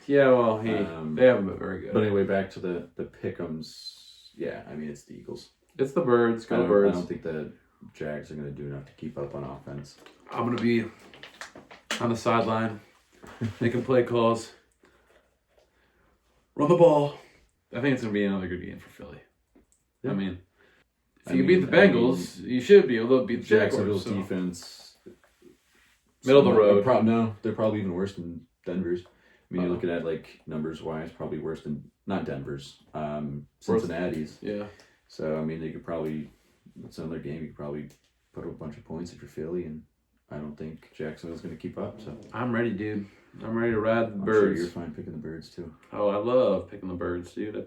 Yeah, well, they haven't been very good. But anyway, back to the pick'ems. Yeah, I mean, it's the Eagles. It's the Birds. Go Birds. I don't think the Jags are going to do enough to keep up on offense. I'm going to be on the sideline, making play calls. Run the ball. I think it's going to be another good game for Philly. Yeah. I mean, if you can beat the Bengals, you should be able to beat the Jacksonville's Jaguars. defense. Middle of the road. They're probably even worse than Denver's. I mean, you're looking at numbers wise, probably worse than not Denver's, Cincinnati's. Yeah. So I mean, it's another game. You could probably put up a bunch of points if you're Philly, and I don't think Jacksonville's going to keep up. So I'm ready, dude. I'm ready to ride the I'm Birds. Sure you're fine picking the Birds too. Oh, I love picking the Birds, dude.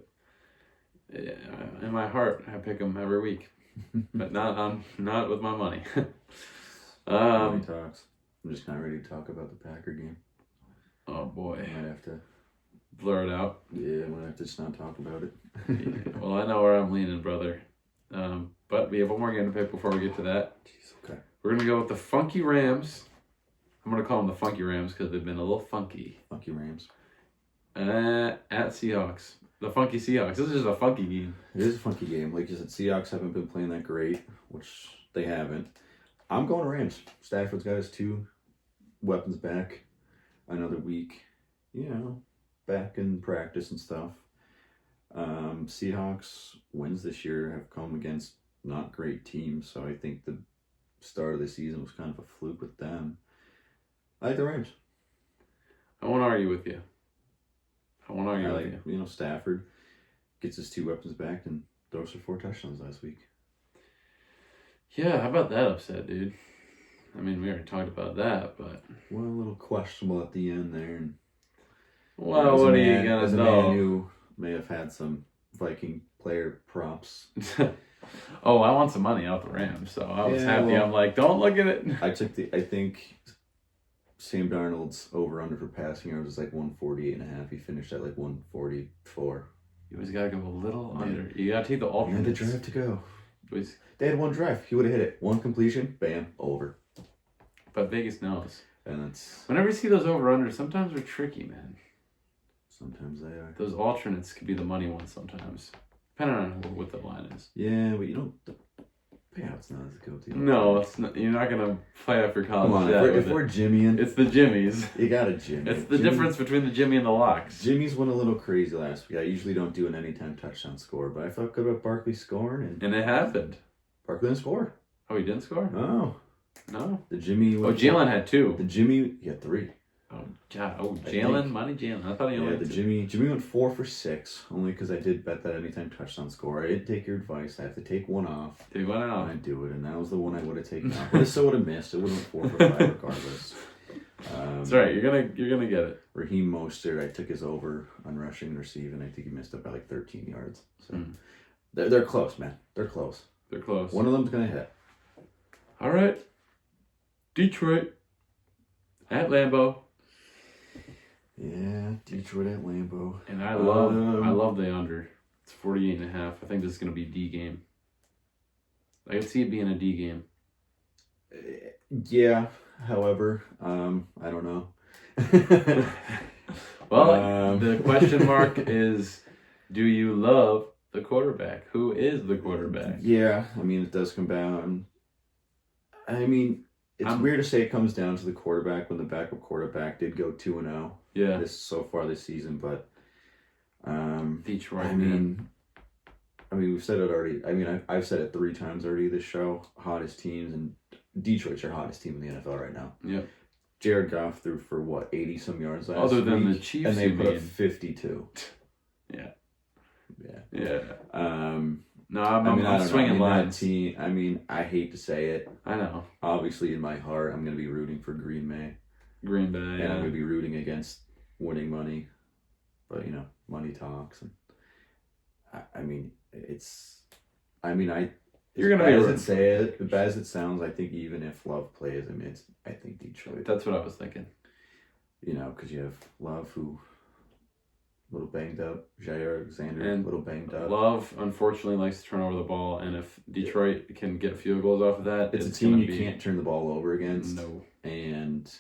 In my heart, I pick them every week, but not with my money. Money talks. I'm just kind of ready to talk about the Packer game. Oh boy. I might have to blur it out. Yeah, I'm gonna have to just not talk about it. Yeah, well, I know where I'm leaning, brother. But we have one more game to pick before we get to that. Jeez, okay. We're gonna go with the Funky Rams. I'm gonna call them the Funky Rams because they've been a little funky. Funky Rams. At Seahawks. The Funky Seahawks. This is just a funky game. It is a funky game. Like you said, Seahawks haven't been playing that great, which they haven't. I'm going Rams. Stafford's got his 2 weapons back. Another week, back in practice and stuff. Seahawks wins this year have come against not great teams, so I think the start of the season was kind of a fluke with them. I like the Rams. I won't argue with you. Stafford gets his 2 weapons back and throws for 4 touchdowns last week. Yeah, how about that upset, dude? I mean, we already talked about that, but... Well, a little questionable at the end there. And well, what are you going to know? A man who may have had some Viking player props. Oh, I want some money out the Rams, so I was Yeah, happy. well, I'm like, don't look at it. I think Sam Darnold's over-under for passing yards was like 148.5. He finished at like 144. You always gotta go a little under. You gotta take the And alternates. the drive to go. Always- They had one drive. He would have hit it. One completion, bam, over. But Vegas knows. And that's Whenever you see those over-unders, sometimes they're tricky, man. sometimes they are. Those alternates could be the money ones sometimes. Depending on what the line is. Yeah, but the payout's not as good. No, it's not, you're not gonna play off your college Come on, debt if with we're it. Jimmying, It's the Jimmies. you got a Jimmy. It's the difference between the Jimmy and the locks. Jimmy's went a little crazy last week. I usually don't do an anytime touchdown score, but I felt good about Barkley scoring, and And it happened. Barkley didn't score. Oh, he didn't score? Oh, No. the Jimmy. Oh, Jalen had 2. The Jimmy, he had 3. Oh, God. Oh, I Jalen? think. Money Jalen. I thought he only Yeah, had the 2. Jimmy went 4 for 6, only because I did bet that anytime touchdown score. I didn't take your advice. I have to take one off. He went And out. I do it, and that was the one I would have taken off. But it still would have missed. It would have went 4 for 5 regardless. That's right. You're gonna get it. Raheem Mostert, I took his over on rushing and receiving. I think he missed up by like 13 yards. So they're close, man. They're close. They're close. One of them's gonna hit. All right. Detroit. At Lambeau. Yeah, Detroit at Lambeau. And I love the under. It's 48.5. I think this is gonna be D game. I can see it being a D game. Yeah. However, I don't know. Well, the question mark is, do you love the quarterback? Who is the quarterback? Yeah, I mean, it does come down. I mean, it's weird to say it comes down to the quarterback when the backup quarterback did go 2-0. Yeah. So far this season, but Detroit. I mean, we've said it already. I mean, I've said it 3 times already this show. Hottest teams, and Detroit's your hottest team in the NFL right now. Yep. Jared Goff threw for what, 80 some yards last Other than week, the Chiefs, and they you put up mean. 52. Yeah. Yeah. Yeah. No, I mean, I I'm don't swinging know. lines. Team, I mean, I hate to say it. I know. Obviously, in my heart, I'm going to be rooting for Green Bay. Green Bay. And I'm going to be rooting against winning money. But, money talks. And I mean, You're gonna be as bad as it sounds, I think even if Love plays, I think Detroit. That's what I was thinking. Because you have Love who a little banged up, Jair Alexander And a little banged up. Love, unfortunately, likes to turn over the ball, and if Detroit can get field goals off of that, it's a team you can't turn the ball over against. No. And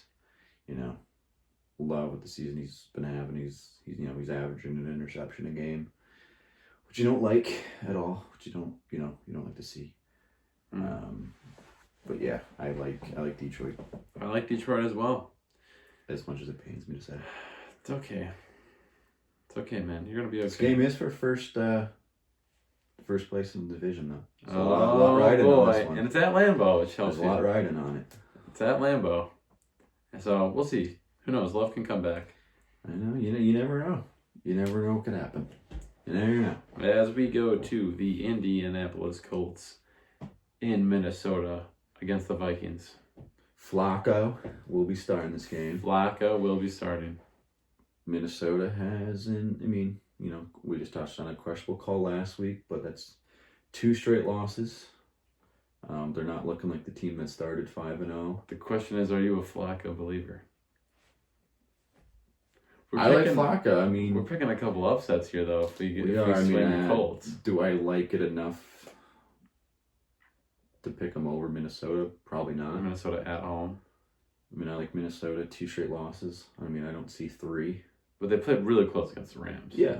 Love with the season he's been having, he's averaging an interception a game, which you don't like at all, which you don't like to see. But yeah, I like Detroit. I like Detroit as well. As much as it pains me to say. It's okay. It's okay, man. You're gonna be okay. This game is for first place in the division, though. Oh, a lot riding on this boy. one. And it's at Lambeau, which helps There's a lot riding on it. It's at Lambeau. So we'll see. Who knows? Love can come back. I know. You never know. You never know what could happen. You never know. As we go to the Indianapolis Colts in Minnesota against the Vikings. Flacco will be starting this game. Flacco will be starting. Minnesota has, we just touched on a questionable call last week, but that's 2 straight losses. They're not looking like the team that started 5-0. The question is, are you a Flacco believer? I like Flacco. We're picking a couple upsets here, though. If we swing the Colts. Do I like it enough to pick them over Minnesota? Probably not. Minnesota at home. I like Minnesota, 2 straight losses. I don't see 3. But they played really close against the Rams. Yeah.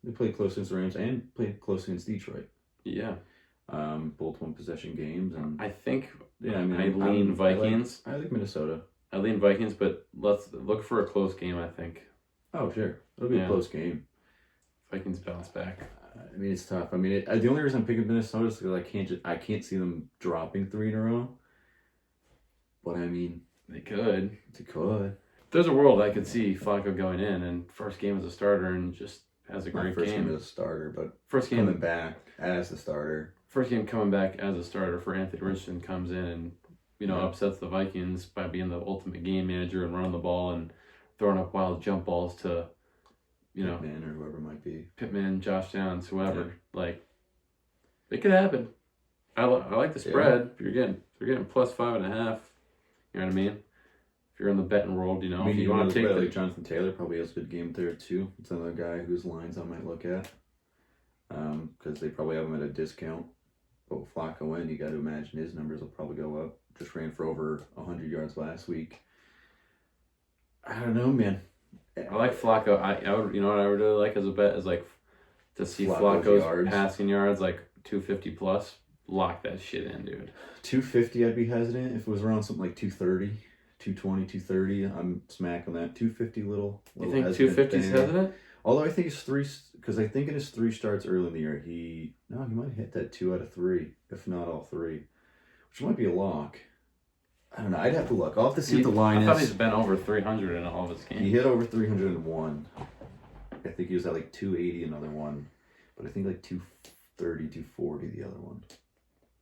They played close against the Rams and played close against Detroit. Yeah. Both 1-possession games. And I think I lean Vikings. I like Minnesota. I lean Vikings, but let's look for a close game, I think. Oh, sure. It'll be a close game. Vikings bounce back. It's tough. The only reason I'm picking Minnesota is because I can't see them dropping 3 in a row. But they could. They could. There's a world I could see Flacco going in and first game as a starter and just has a great first game. game as a starter, but first game coming back as the starter. First game coming back as a starter for Anthony Richardson comes in and upsets the Vikings by being the ultimate game manager and running the ball and throwing up wild jump balls to Pittman or whoever it might be. Pittman, Josh Downs, whoever. Yeah. It could happen. I like the spread. If you're getting plus 5.5, you know what I mean? If you're in the betting world, you know, I mean, if you want to take like Jonathan Taylor probably has a good game there too. It's another guy whose lines I might look at. Because they probably have him at a discount. But with Flacco in, you got to imagine his numbers will probably go up. Just ran for over 100 yards last week. I don't know, man. I like Flacco. I would, you know what I would really like as a bet is like to see Flacco's passing yards like 250 plus. Lock that shit in, dude. 250, I'd be hesitant. If it was around something like 230, 220, 230, I'm smacking that. 250 little You think 250 is hesitant? Although I think it's 3, because I think in his 3 starts early in the year, he might hit that 2 out of 3, if not all 3, which might be a lock. I don't know. I'd have to look. I'll have to see what the line is. I thought he's been over 300 in all of his games. He hit over 301. I think he was at like 280 another one, but I think like 230, 240 the other one.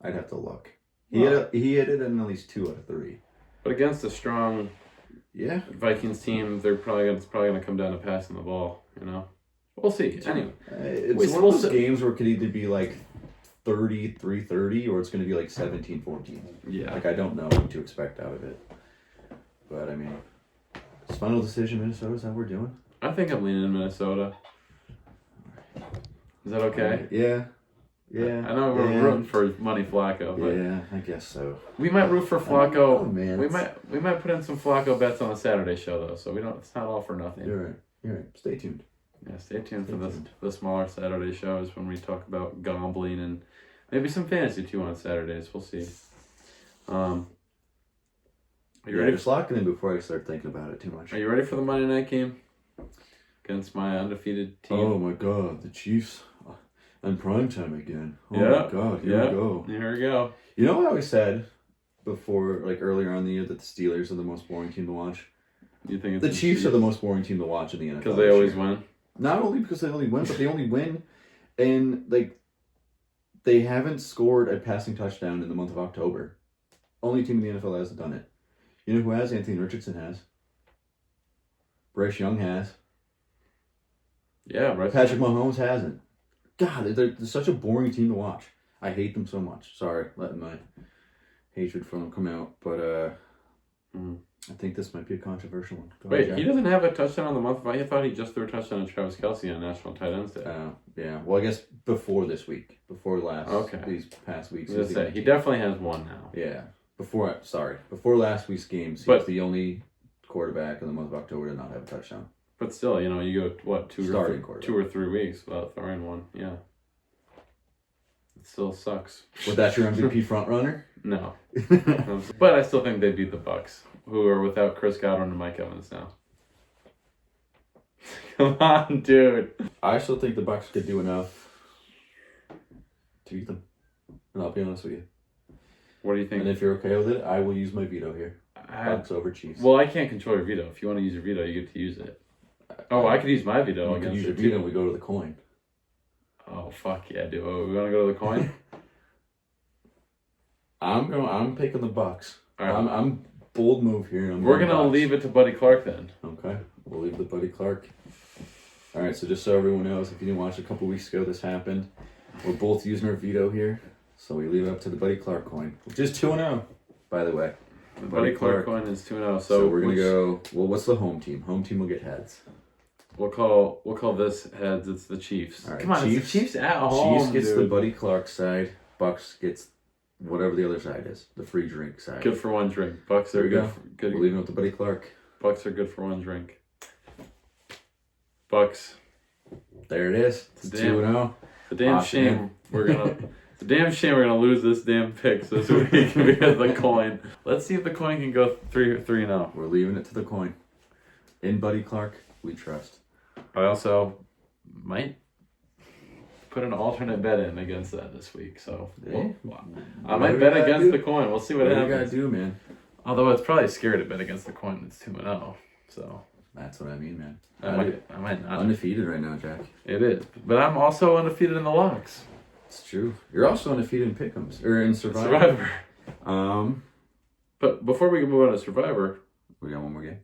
I'd have to look. He hit it in at least 2 out of 3. But against a strong Vikings team, it's probably gonna come down to passing the ball. You know, we'll see. Anyway, it's one of those games where it could either be like 33-30 or it's going to be like 17-14. Yeah. Like I don't know what to expect out of it. But I mean, it's final decision. Minnesota. Is that what we're doing? I think I'm leaning in Minnesota. Is that okay? Yeah. I know we're rooting for Money Flacco, but yeah, I guess so. We might root for Flacco. Oh man, we might put in some Flacco bets on the Saturday show though, so we don't. It's not all for nothing. You're right. Stay tuned. Yeah, stay tuned for the smaller Saturday shows when we talk about gambling and maybe some fantasy too on Saturdays. We'll see. Are you ready? Just lock it in before I start thinking about it too much. Are you ready for the Monday night game against my undefeated team? Oh my God, the Chiefs. And primetime again. Oh my God, here we go. Here we go. You know what I always said before, like earlier on in the year, that the Steelers are the most boring team to watch? You think it's the Chiefs are the most boring team to watch in the NFL? Because they always win? Not only because they only win, but they only win and like they haven't scored a passing touchdown in the month of October. Only team in the NFL that hasn't done it. You know who has? Anthony Richardson has. Bryce Young has. Yeah, Bryce. Patrick Mahomes hasn't. God, they're such a boring team to watch. I hate them so much. Sorry, letting my hatred for them come out. But I think this might be a controversial one. Wait, he doesn't have a touchdown on the month. I thought he just threw a touchdown to Travis Kelce on National Tight Ends Day. Yeah. Well, I guess before this week. Before last. Okay. These past weeks. He definitely has one now. Yeah. Before last week's games, he was the only quarterback in the month of October to not have a touchdown. But still, you know, you go, 2 or 3 weeks without throwing one. Yeah. It still sucks. Was that your MVP front runner? No. But I still think they beat the Bucks, who are without Chris Godwin and Mike Evans now. Come on, dude. I still think the Bucks could do enough to beat them. And I'll be honest with you. What do you think? And if you're okay with it, I will use my veto here. Bucks over Chiefs. Well, I can't control your veto. If you want to use your veto, you get to use it. Oh, I could use my veto. You can use your veto and we go to the coin. Oh, fuck yeah, dude. We want to go to the coin? I'm picking the Bucks. Right. I'm bold move here. We're going to leave it to Buddy Clark then. Okay. We'll leave the Buddy Clark. All right, so just so everyone knows, if you didn't watch a couple weeks ago, this happened. We're both using our veto here. So we leave it up to the Buddy Clark coin, which is 2-0, by the way. The Buddy Clark coin is 2-0. So we're going to go, well, what's the home team? Home team will get heads. We'll call this heads. It's the Chiefs. All right, come on, Chiefs, it's the Chiefs at home. Chiefs gets the Buddy Clark side. Bucks gets whatever the other side is, the free drink side. Good for one drink. Bucks are good. We're leaving with the Buddy Clark. Bucks are good for one drink. Bucks. There it is. It's 2-0. The damn shame we're gonna lose this damn pick this week because the coin. Let's see if the coin can go 3-0. We're leaving it to the coin. In Buddy Clark, we trust. I also might put an alternate bet in against that this week. So I might bet against the coin. We'll see what happens. What you gotta do, man? Although it's probably scary to bet against the coin. It's 2-0. So that's what I mean, man. I might not. Undefeated right now, Jack. It is, but I'm also undefeated in the locks. It's true. You're also undefeated in pick'ems or in Survivor. But before we move on to Survivor, we got one more game.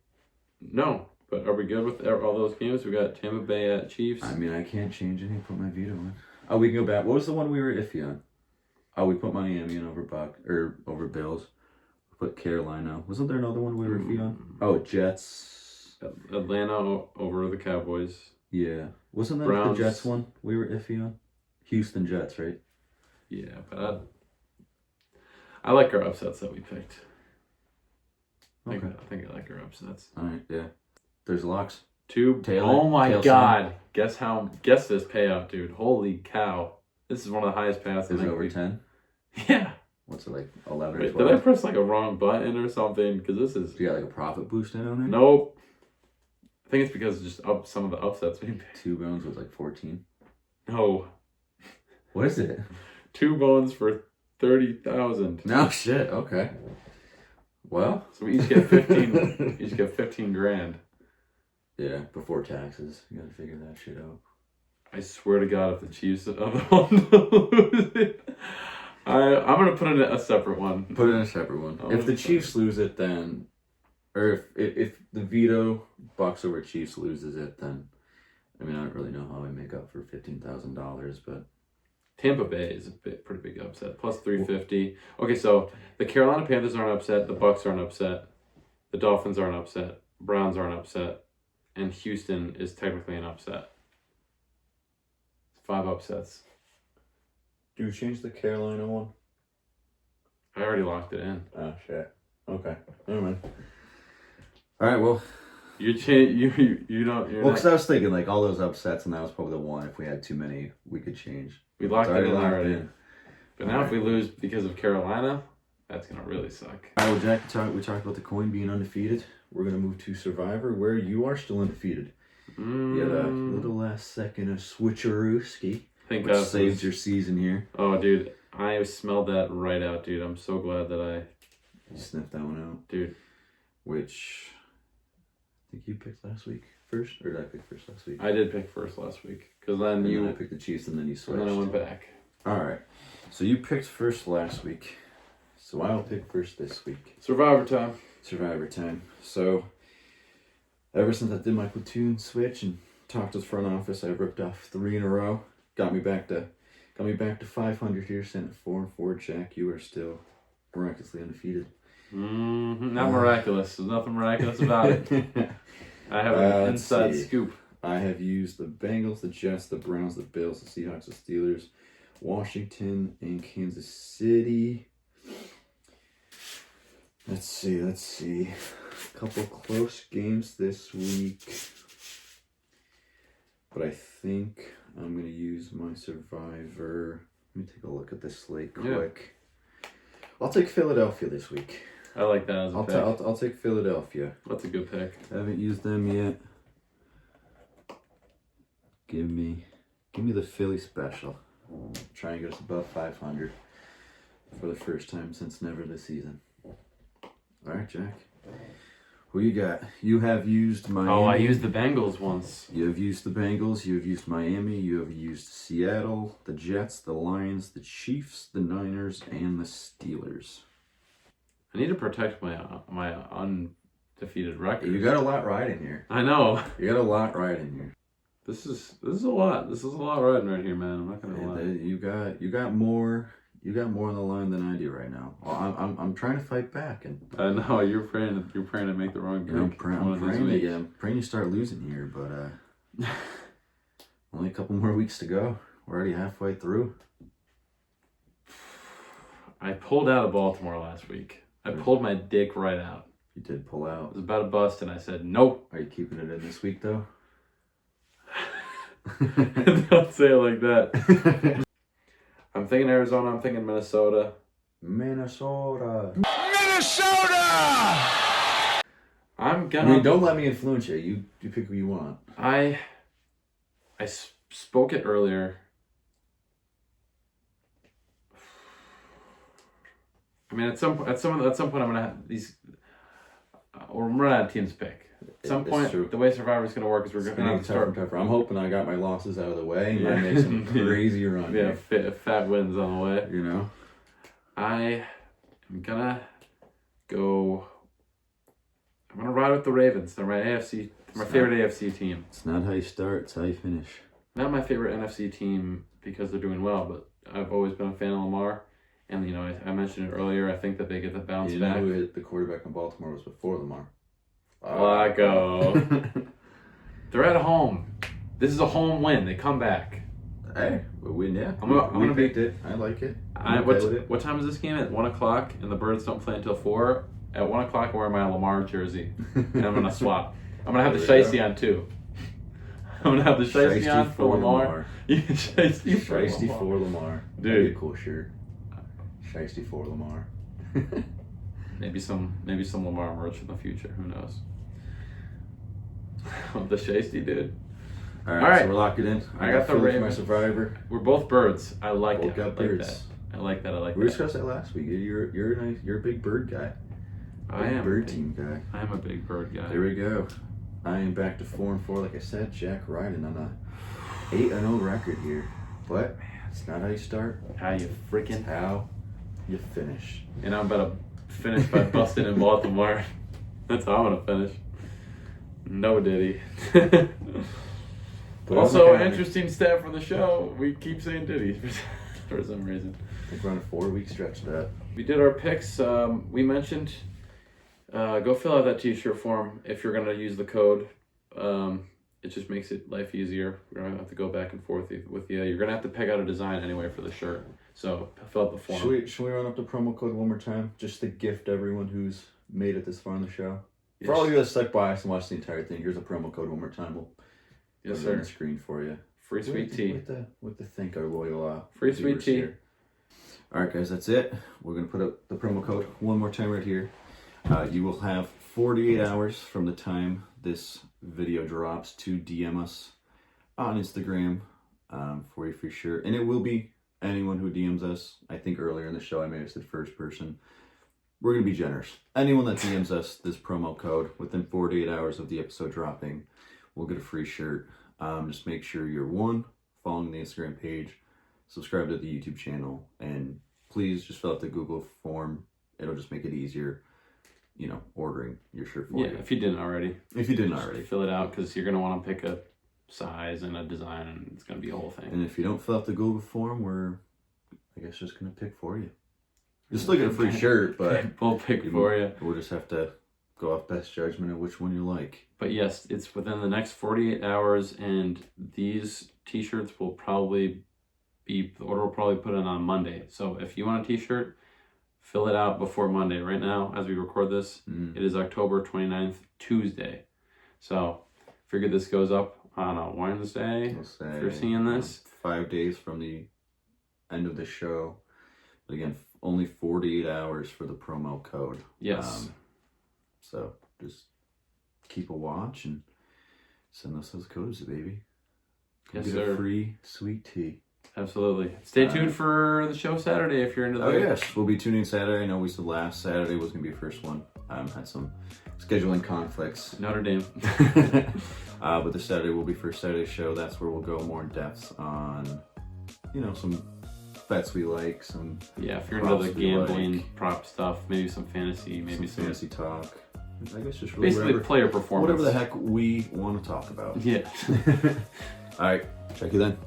No, but are we good with all those games? We got Tampa Bay at Chiefs. I mean, I can't change anything. Put my veto in. Oh, we can go back. What was the one we were iffy on? Oh, we put Miami in over Bills. We put Carolina. Wasn't there another one we were iffy on? Oh, Jets. Atlanta over the Cowboys. Yeah. Wasn't that Browns. the Jets one we were iffy on? Houston Jets, right? Yeah, but I like our upsets that we picked. I think I like our upsets. All right, yeah. There's locks. Taylor. Oh my God! Guess this payout, dude. Holy cow! This is one of the highest payouts. Is it over 10? Yeah. What's it like 11 or Wait, 12? did I press like a wrong button or something? Because this is. Do you got like a profit boost in on there? Nope. I think it's because just some of the upsets we picked. 2 bones was like 14. No. What is it? 2 bones for 30,000. No shit. Okay. Well, so we each get 15. Each get 15 grand. Yeah, before taxes. You gotta figure that shit out. I swear to God, if the Chiefs are the one to lose it, I'm gonna put in a separate one. Put in a separate one. If the Chiefs lose it, then, or if the veto Bucks over Chiefs loses it, then, I mean, I don't really know how I make up for $15,000, but Tampa Bay is a pretty big upset. Plus 350. Okay, so the Carolina Panthers are an upset. The Bucks are an upset. The Dolphins are an upset. Browns are an upset. And Houston is technically an upset. 5 upsets. Do you change the Carolina one? I already locked it in. Oh shit. Okay. Never mind. All right. Well, You don't. Well, because I was thinking like all those upsets, and that was probably the one. If we had too many, we could change. We locked it in already. But now All if we lose because of Carolina, that's gonna really suck. All right. Well, Jack, we talked about the coin being undefeated. We're gonna move to Survivor, where you are still undefeated. You had a little last second of switcherooski, which saved your season here. Oh, dude, I smelled that right out, dude. I'm so glad that You sniffed that one out, dude. Which I think you picked last week first, or did I pick first last week? I did pick first last week because then then I picked the Chiefs, and then you switched. And then I went back. All right, so you picked first last week, so I'll pick first this week. Survivor time. So ever since I did my platoon switch and talked to the front office, I've ripped off 3 in a row. Got me back to 500 here. Sent it 4-4. Jack, you are still miraculously undefeated. Not miraculous. There's nothing miraculous about it. I have an inside scoop. I have used the Bengals, the Jets, the Browns, the Bills, the Seahawks, the Steelers, Washington, and Kansas City. Let's see. A couple close games this week. But I think I'm going to use my Survivor. Let me take a look at this slate quick. Yeah. I'll take Philadelphia this week. I like that as a pick. I'll take Philadelphia. That's a good pick. I haven't used them yet. Give me the Philly special. Try and get us above 500 for the first time since never this season. All right, Jack. Who you got? You have used Miami. Oh, I used the Bengals once. You have used the Bengals. You have used Miami. You have used Seattle, the Jets, the Lions, the Chiefs, the Niners, and the Steelers. I need to protect my undefeated record. You got a lot riding here. I know. You got a lot riding here. This is a lot. This is a lot riding right here, man. I'm not gonna lie. You got more. You got more on the line than I do right now. I'm trying to fight back, and I know you're praying to make the wrong pick. I'm praying you start losing here, but only a couple more weeks to go. We're already halfway through. I pulled out of Baltimore last week. I pulled my dick right out. You did pull out. It was about to bust, and I said nope. Are you keeping it in this week though? Don't say it like that. I'm thinking Arizona. I'm thinking Minnesota. Minnesota. Don't let me influence you. You pick who you want. I spoke it earlier. I mean, at some point, I'm gonna have these. We're running out of teams to pick. At some point, the way Survivor's gonna work is we're gonna have to start. Tougher. I'm hoping I got my losses out of the way and I make some crazy run. Yeah, fat wins on the way. You know, I am gonna go. I'm gonna ride with the Ravens. They're my favorite AFC team. It's not how you start; it's how you finish. Not my favorite NFC team because they're doing well, but I've always been a fan of Lamar, And, you know, I mentioned it earlier. I think that they get the bounce You back. know who hit the quarterback in Baltimore was before Lamar? Flacco. They're at home. This is a home win. They come back. Hey, we win, yeah. I'm gonna picked it. I like it. What time is this game? At 1 o'clock, and the Birds don't play until 4. At 1 o'clock, I wear my Lamar jersey, and I'm gonna swap. I'm gonna have the Shiesty on too. I'm gonna have the Shiesty on for Lamar. Yeah, Shiesty for Lamar. Dude. That'd be a cool shirt. Shiesty for Lamar. Maybe some Lamar merch in the future. Who knows? The Shiesty, dude. All right, so we're locking in. I got the Ravens. My survivor. We're both Birds. I like both it. Got birds. I like that. We discussed that last week. You're a big bird guy. I am bird team guy. I am a big bird guy. There we go. I am back to 4-4. Like I said, Jack riding on a 8-0 record here. But it's not how you start. How you freaking how you finish. And I'm about to finish by busting in Baltimore. That's how I'm gonna finish. No Diddy. Also, interesting stat for the show. We keep saying Diddy for some reason. I think we're on a 4-week stretch of that. We did our picks. We mentioned go fill out that t-shirt form if you're going to use the code. It just makes life easier. We're going to have to go back and forth with you. You're going to have to pick out a design anyway for the shirt. So fill out the form. Should we run up the promo code one more time? Just to gift everyone who's made it this far on the show. Yes. For all of you that stuck by us and watched the entire thing, here's a promo code one more time. We'll yes, put it on the screen for you. Free sweet tea. With the thank our loyal free sweet tea. Here. All right, guys, that's it. We're going to put up the promo code one more time right here. You will have 48 hours from the time this video drops to DM us on Instagram for your free shirt. And it will be anyone who DMs us. I think earlier in the show I may have said first person. We're going to be generous. Anyone that DMs us this promo code within 48 hours of the episode dropping will get a free shirt. Just make sure you're following the Instagram page, subscribe to the YouTube channel, and please just fill out the Google form. It'll just make it easier, ordering your shirt for you. Yeah, if you didn't already. Fill it out because you're going to want to pick a size and a design, and it's going to be a whole thing. And if you don't fill out the Google form, we're, I guess, just going to pick for you. You'll still get a free shirt, but we'll pick for you. We'll just have to go off best judgment of which one you like. But yes, it's within the next 48 hours, and these t-shirts will probably the order will probably put in on Monday. So if you want a t-shirt, fill it out before Monday. Right now, as we record this, it is October 29th, Tuesday. So figure this goes up on a Wednesday. If you're seeing this. 5 days from the end of the show. But again, only 48 hours for the promo code. Yes. So just keep a watch and send us those codes, baby. Yes, get sir. A free sweet tea. Absolutely. Stay tuned for the show Saturday if you're into the... Oh, yes. We'll be tuning in Saturday. I know we said last Saturday was going to be the first one. Had some scheduling conflicts. Notre Dame. But this Saturday will be first Saturday show. That's where we'll go more in depth on, some bets we like, some... Yeah, if you're into the gambling prop stuff, maybe some fantasy, maybe some fantasy talk. I guess just really basically player performance. Whatever the heck we want to talk about. Yeah. All right. Check you then.